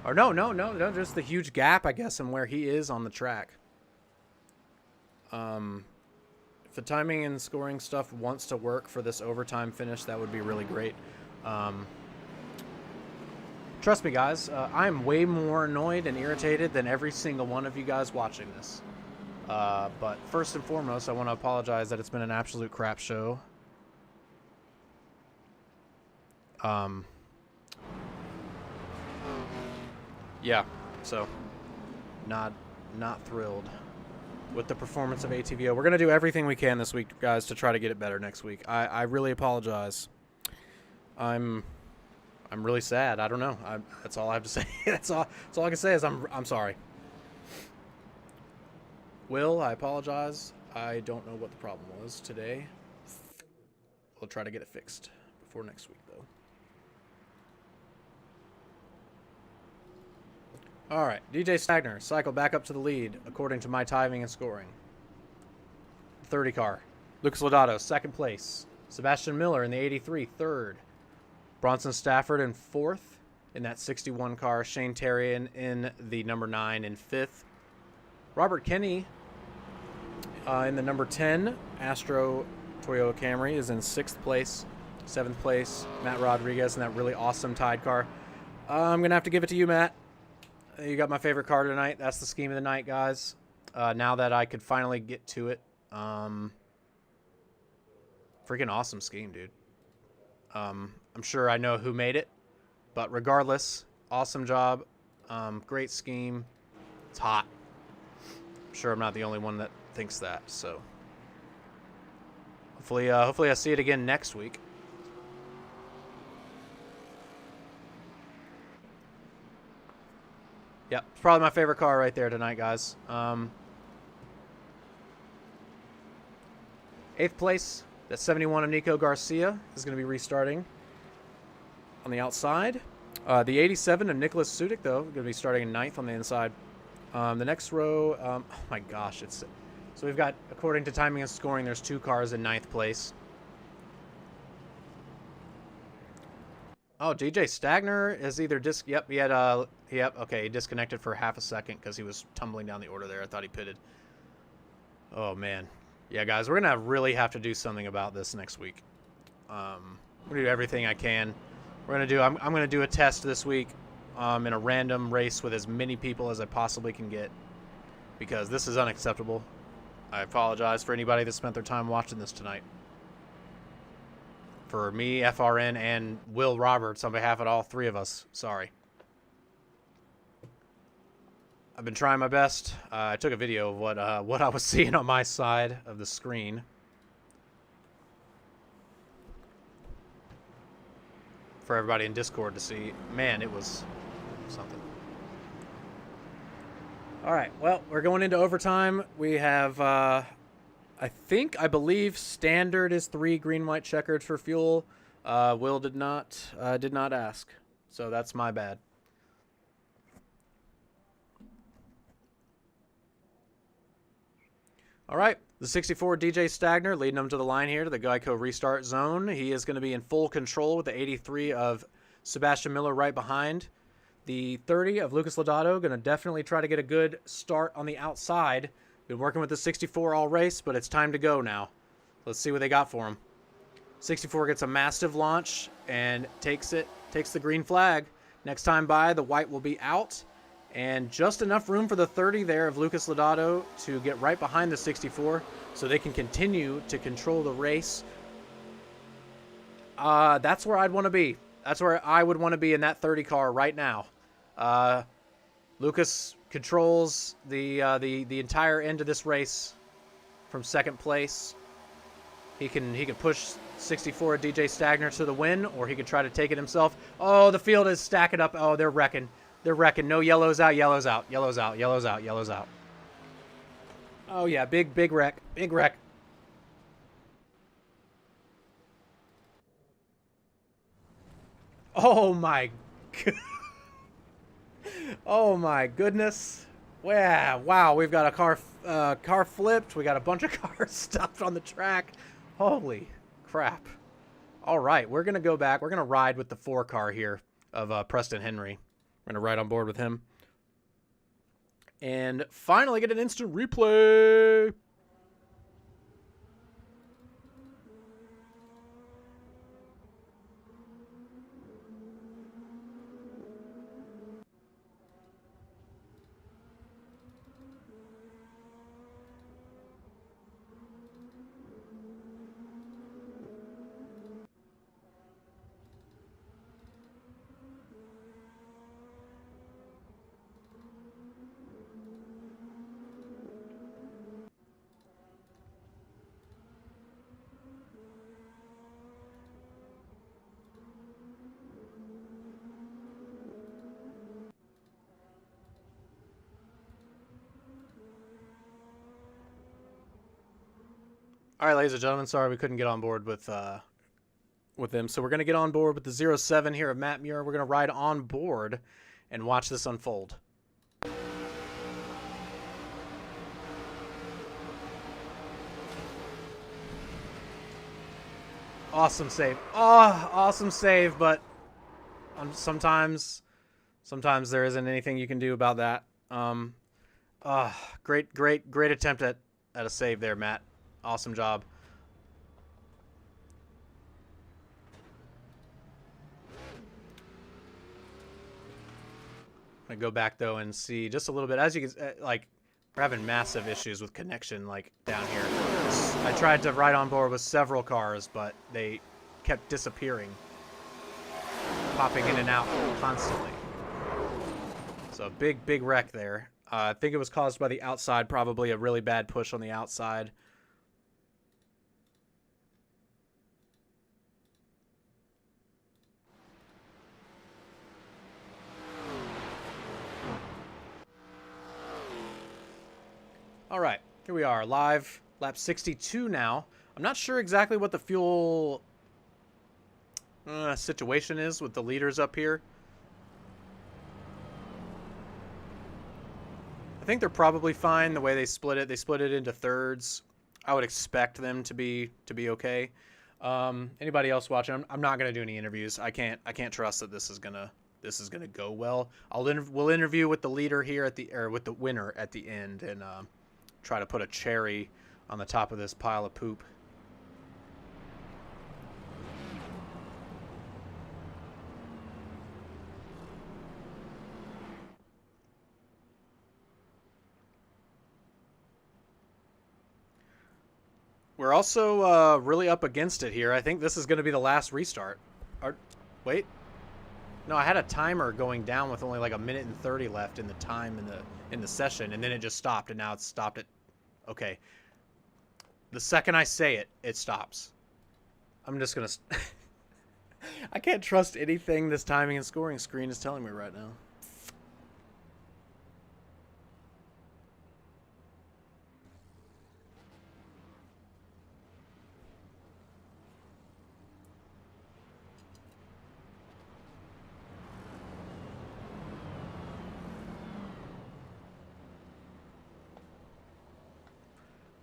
Or no, just the huge gap, I guess, in where he is on the track. the timing and scoring stuff wants to work for this overtime finish, that would be really great. Trust me, guys, I'm way more annoyed and irritated than every single one of you guys watching this. But first and foremost, I want to apologize that it's been an absolute crap show. Yeah, so not thrilled with the performance of ATVO. We're gonna do everything we can this week, guys, to try to get it better next week. I really apologize. I'm really sad. I don't know. That's all I have to say. That's all I can say is I'm sorry. Will, I apologize. I don't know what the problem was today. We'll try to get it fixed before next week, though. All right, DJ Stagner, cycle back up to the lead, according to my timing and scoring. 30 car. Lucas Lodato, second place. Sebastian Miller in the 83, third. Bronson Stafford in fourth in that 61 car. Shane Terrian in the number 9 in fifth. Robert Kenny in the number 10 Astro Toyota Camry is in 6th place. 7th place, Matt Rodriguez in that really awesome Tide car. I'm going to have to give it to you, Matt. You got my favorite car tonight. That's the scheme of the night, guys. Now that I could finally get to it. Freaking awesome scheme, dude. I'm sure I know who made it. But regardless, awesome job. Great scheme. It's hot. I'm sure I'm not the only one that thinks that. So hopefully I see it again next week. Yep, it's probably my favorite car right there tonight, guys. 8th place, that 71 of Nico Garcia is going to be restarting on the outside. The 87 of Nicholas Sudik, though, going to be starting in 9th on the inside. The next row, oh my gosh, so we've got, according to timing and scoring, there's 2 cars in 9th place. Oh, DJ Stagner is either yep, he had okay, he disconnected for half a second because he was tumbling down the order there. I thought he pitted. Oh man. Yeah, guys, we're gonna really have to do something about this next week. I'm gonna do everything I can. I'm gonna do a test this week in a random race with as many people as I possibly can get, because this is unacceptable. I apologize for anybody that spent their time watching this tonight. For me, FRN, and Will Roberts, on behalf of all 3 of us, sorry. I've been trying my best. I took a video of what I was seeing on my side of the screen. For everybody in Discord to see. Man, it was something. All right, well, we're going into overtime. We have... I believe standard is 3 green, white, checkered for fuel. Will did not ask, so that's my bad. All right, the 64 DJ Stagner leading them to the line here to the Geico restart zone. He is going to be in full control with the 83 of Sebastian Miller right behind. The 30 of Lucas Lodato going to definitely try to get a good start on the outside. Been working with the 64 all race, but it's time to go now. Let's see what they got for him. 64 gets a massive launch and takes the green flag. Next time by, the white will be out. And just enough room for the 30 there of Lucas Lodato to get right behind the 64 so they can continue to control the race. That's where I'd want to be. That's where I would want to be in that 30 car right now. Lucas controls the entire end of this race from second place. He can push 64 DJ Stagner to the win, or he could try to take it himself. Oh, the field is stacking up. Oh, they're wrecking. They're wrecking. No, yellows out, yellows out, yellows out, yellows out, yellows out. Oh yeah, big wreck. Big wreck. Oh my oh my goodness. Wow, we've got a car flipped. We got a bunch of cars stuffed on the track. Holy crap. All right, we're going to go back. We're going to ride with the 4 car here of Preston Henry. We're going to ride on board with him. And finally get an instant replay. All right, ladies and gentlemen, sorry we couldn't get on board with them. So we're going to get on board with the 07 here of Matt Muir. We're going to ride on board and watch this unfold. Awesome save. Oh, awesome save, but sometimes there isn't anything you can do about that. Great attempt at a save there, Matt. Awesome job. I'm gonna go back though and see just a little bit. As you can, like, we're having massive issues with connection, like down here. I tried to ride on board with several cars, but they kept disappearing, popping in and out constantly. So big wreck there. I think it was caused by the outside, probably a really bad push on the outside. All right, here we are, live, lap 62 now. I'm not sure exactly what the fuel situation is with the leaders up here. I think they're probably fine the way they split it. They split it into thirds. I would expect them to be okay. Anybody else watching? I'm not gonna do any interviews. I can't trust that this is gonna go well. We'll interview with the leader here with the winner at the end, and try to put a cherry on the top of this pile of poop. We're also really up against it here. I think this is going to be the last restart. Wait. No, I had a timer going down with only like 1 minute and 30 left in the time in the session, and then it just stopped, and now it's stopped at... Okay. The second I say it, it stops. I'm just going to... I can't trust anything this timing and scoring screen is telling me right now.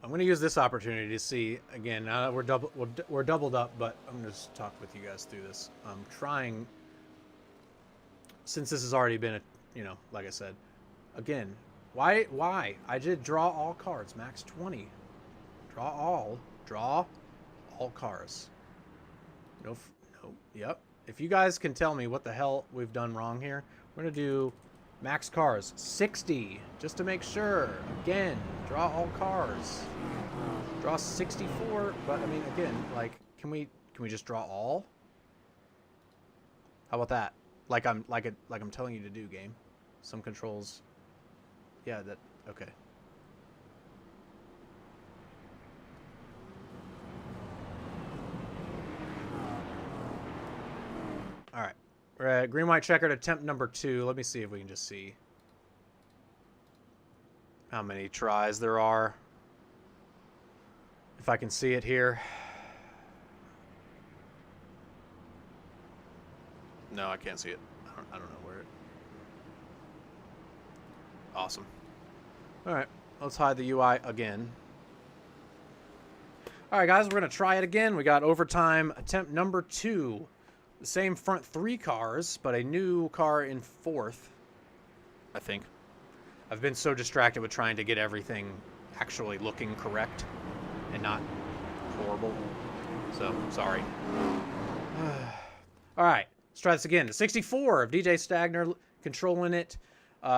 I'm going to use this opportunity to see, again, we're doubled up, but I'm going to just talk with you guys through this. I'm trying, since this has already been, like I said, again, why? I did draw all cards, max 20. Draw all cars. No, yep. If you guys can tell me what the hell we've done wrong here, we're going to do max cars, 60, just to make sure. Again, draw all cars. Draw 64, but I mean, again, like, can we just draw all? How about that? Like I'm telling you to do, game. Some controls. Yeah, okay. All right. We're at green, white, checkered, attempt number 2. Let me see if we can just see how many tries there are. If I can see it here. No, I can't see it. I don't know where it... Awesome. All right. Let's hide the UI again. All right, guys. We're going to try it again. We got overtime attempt number 2. The same front 3 cars, but a new car in 4th, I think. I've been so distracted with trying to get everything actually looking correct and not horrible. So, sorry. All right, let's try this again. The 64 of DJ Stagner controlling it.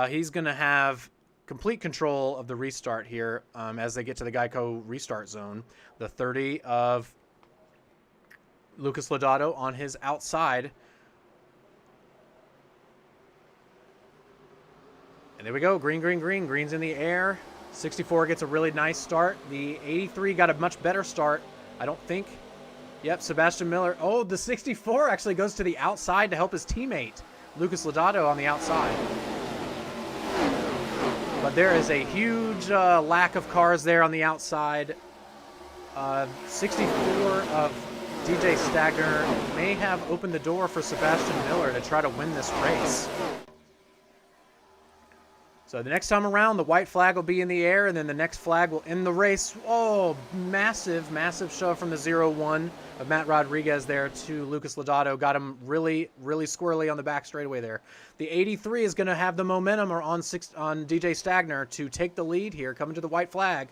He's going to have complete control of the restart here as they get to the Geico restart zone. The 30 of Lucas Lodato on his outside. And there we go. Green, green, green. Green's in the air. 64 gets a really nice start. The 83 got a much better start, I don't think. Yep, Sebastian Miller. Oh, the 64 actually goes to the outside to help his teammate, Lucas Lodato, on the outside. But there is a huge lack of cars there on the outside. 64 of DJ Stagner may have opened the door for Sebastian Miller to try to win this race. So the next time around, the white flag will be in the air, and then the next flag will end the race. Oh, massive, massive shove from the 0-1 of Matt Rodriguez there to Lucas Lodato. Got him really, really squirrely on the back straightaway there. The 83 is going to have the momentum on DJ Stagner to take the lead here, coming to the white flag.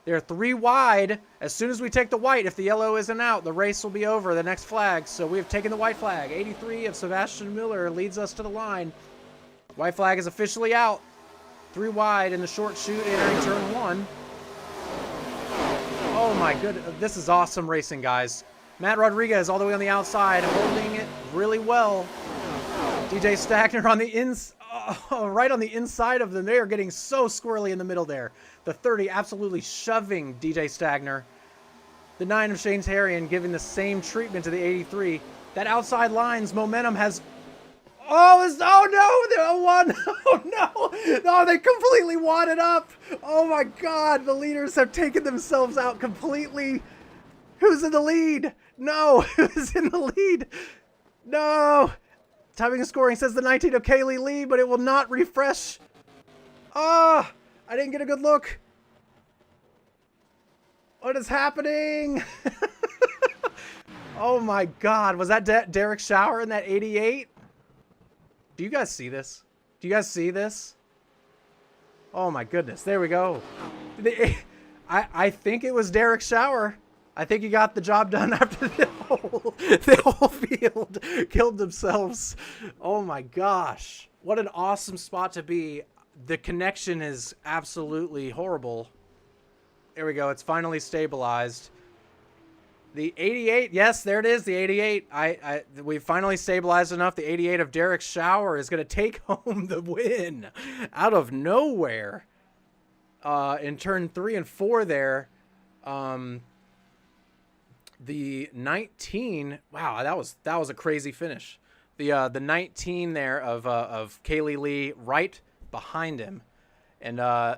They're 3 wide. As soon as we take the white, if the yellow isn't out, the race will be over, the next flag. So we have taken the white flag. 83 of Sebastian Miller leads us to the line. White flag is officially out. 3 wide in the short chute entering turn 1. Oh my goodness, this is awesome racing, guys. Matt Rodriguez all the way on the outside, holding it really well. DJ Stagner on the right on the inside of them. They are getting so squirrely in the middle there. The 30 absolutely shoving DJ Stagner. The 9 of Shane's Harrion giving the same treatment to the 83. That outside line's momentum has... Oh no, one. Oh no. No, they completely wadded up. Oh my God, the leaders have taken themselves out completely. Who's in the lead? No, who's in the lead? No. Timing and scoring says the 19 of Kaylee Lee, but it will not refresh. Ah, I didn't get a good look. What is happening? Oh my God, was that Derek Schauer in that 88? Do you guys see this? Do you guys see this? Oh my goodness, there we go. I think it was Derek Schauer. I think he got the job done after the whole field killed themselves. Oh my gosh. What an awesome spot to be. The connection is absolutely horrible. There we go. It's finally stabilized. The 88, yes, there it is, the 88. We finally stabilized enough. The 88 of Derek Schauer is going to take home the win out of nowhere in turn 3 and 4 there. The 19, wow, that was a crazy finish. The 19 there of Kaylee Lee right behind him, and I'm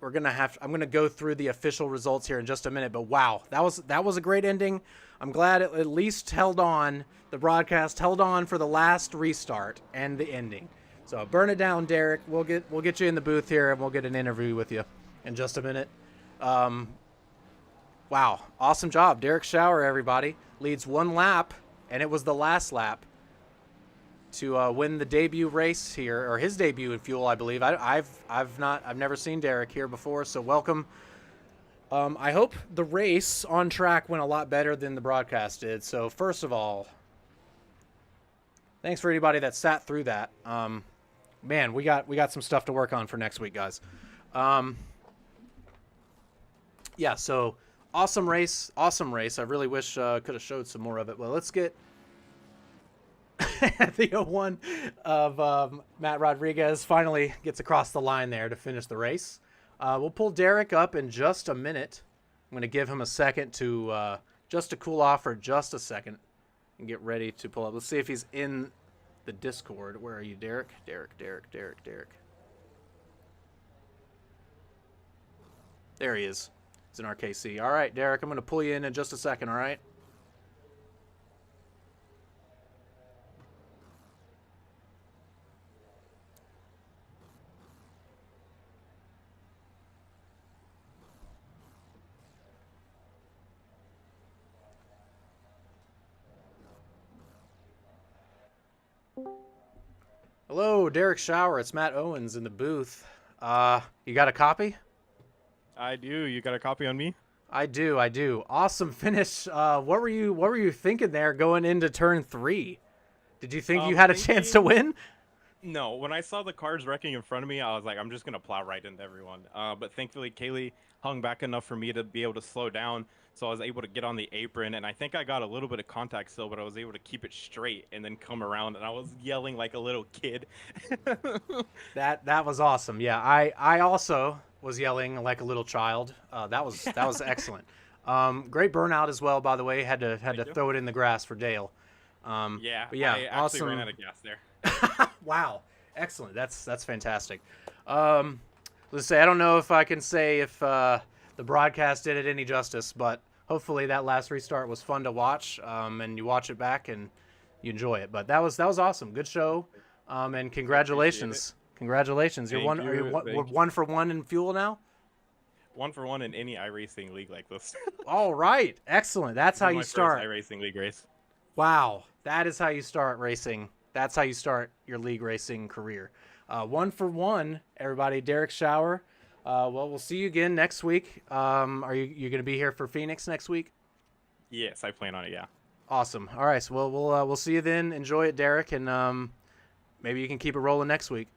gonna go through the official results here in just a minute. But wow, that was a great ending. I'm glad it at least held on. The broadcast held on for the last restart and the ending. So burn it down, Derek. We'll get you in the booth here, and we'll get an interview with you in just a minute. Wow, awesome job. Derek Schauer, everybody, leads 1 lap, and it was the last lap to win the debut race here, or his debut in Fuel, I believe. I've never seen Derek here before, so welcome. I hope the race on track went a lot better than the broadcast did. So first of all, thanks for anybody that sat through that. Man, we got some stuff to work on for next week, guys. Yeah, so awesome race. I really wish could have showed some more of it. Well, let's get the 01 of Matt Rodriguez finally gets across the line there to finish the race. We'll pull Derek up in just a minute. I'm going to give him a second to just to cool off for just a second and get ready to pull up. Let's see if he's in the Discord. Where are you, Derek? Derek. There he is. He's in RKC. All right, Derek, I'm going to pull you in just a second, all right? Hello, Derek Schauer. It's Matt Owens in the booth. You got a copy? I do. You got a copy on me? I do. Awesome finish. What were you thinking there going into turn 3? Did you think you had a chance to win? No. When I saw the cars wrecking in front of me, I was like, I'm just gonna plow right into everyone. But thankfully, Kaylee hung back enough for me to be able to slow down, so I was able to get on the apron, and I think I got a little bit of contact still, but I was able to keep it straight and then come around, and I was yelling like a little kid. That was awesome. Yeah, I also was yelling like a little child. That was excellent. Great burnout as well, by the way. Had to throw it in the grass for Dale. Yeah, but yeah, I actually awesome. ran out of gas there. Wow, excellent. That's fantastic. Let's say I don't know if I can say if the broadcast did it any justice, but hopefully that last restart was fun to watch, and you watch it back and you enjoy it. But that was awesome. Good show, and Appreciate it. congratulations. Congratulations. You're Thank one. Are you you. one, we're Thank you. 1-for-1 in fuel now? 1-for-1 in any iRacing league like this. All right. Excellent. That's This how is you my first start. iRacing league race. Wow. That is how you start racing. That's how you start your league racing career. 1-for-1, everybody. Derek Shower. Well, we'll see you again next week. Are you going to be here for Phoenix next week? Yes, I plan on it. Yeah. Awesome. All right. So we'll see you then. Enjoy it, Derek, and maybe you can keep it rolling next week.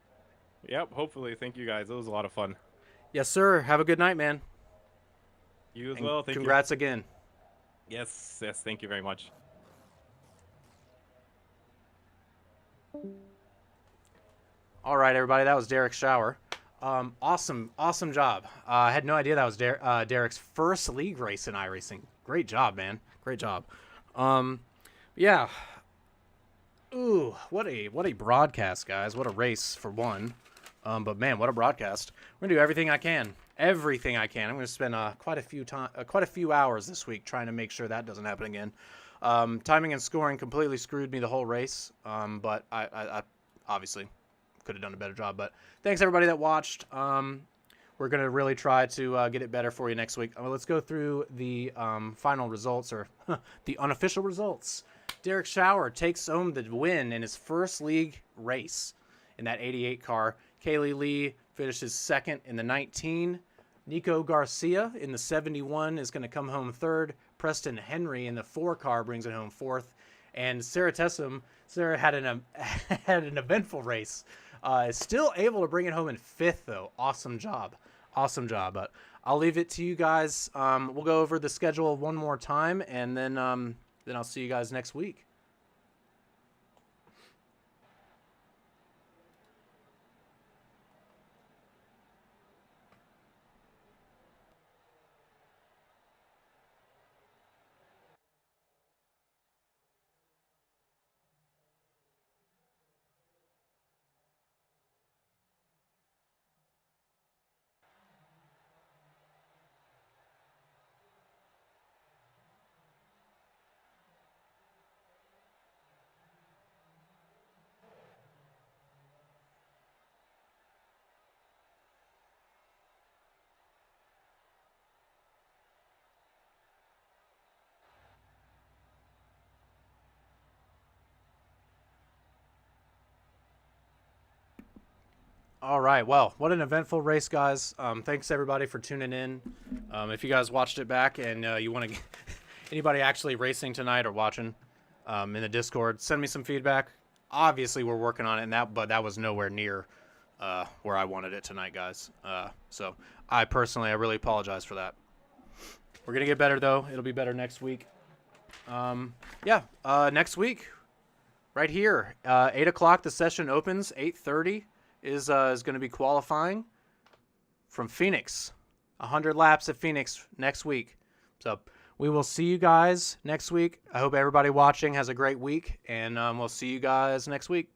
Yep. Hopefully. Thank you guys. It was a lot of fun. Yes, sir. Have a good night, man. You as And well. Thank congrats again. you. Yes. Yes. Thank you very much. All right, everybody. That was Derek Shower. Awesome job. I had no idea that was Derek's first league race in iRacing. Great job, man. Great job. Yeah. Ooh, what a broadcast, guys. What a race for one. But man, what a broadcast. We're gonna do everything I can. Everything I can. I'm gonna spend quite a few hours this week trying to make sure that doesn't happen again. Timing and scoring completely screwed me the whole race. But I obviously could have done a better job. But thanks everybody that watched. We're gonna really try to get it better for you next week. Let's go through the final results, or the unofficial results. Derek Shower takes home the win in his first league race in that 88 car. Kaylee Lee finishes second in the 19. Nico Garcia in the 71 is going to come home third. Preston Henry in the 4 car brings it home fourth. And Sarah Tessum, Sarah had an eventful race. Is still able to bring it home in fifth, though. Awesome job. But I'll leave it to you guys. We'll go over the schedule one more time, and then I'll see you guys next week. All right. Well, what an eventful race, guys. Thanks, everybody, for tuning in. If you guys watched it back and you want to get anybody actually racing tonight or watching in the Discord, send me some feedback. Obviously, we're working on it, but that was nowhere near where I wanted it tonight, guys. So I really apologize for that. We're going to get better, though. It'll be better next week. Next week, right here, 8 o'clock, the session opens. 8:30 is going to be qualifying from Phoenix. 100 laps at Phoenix next week. So we will see you guys next week. I hope everybody watching has a great week, and we'll see you guys next week.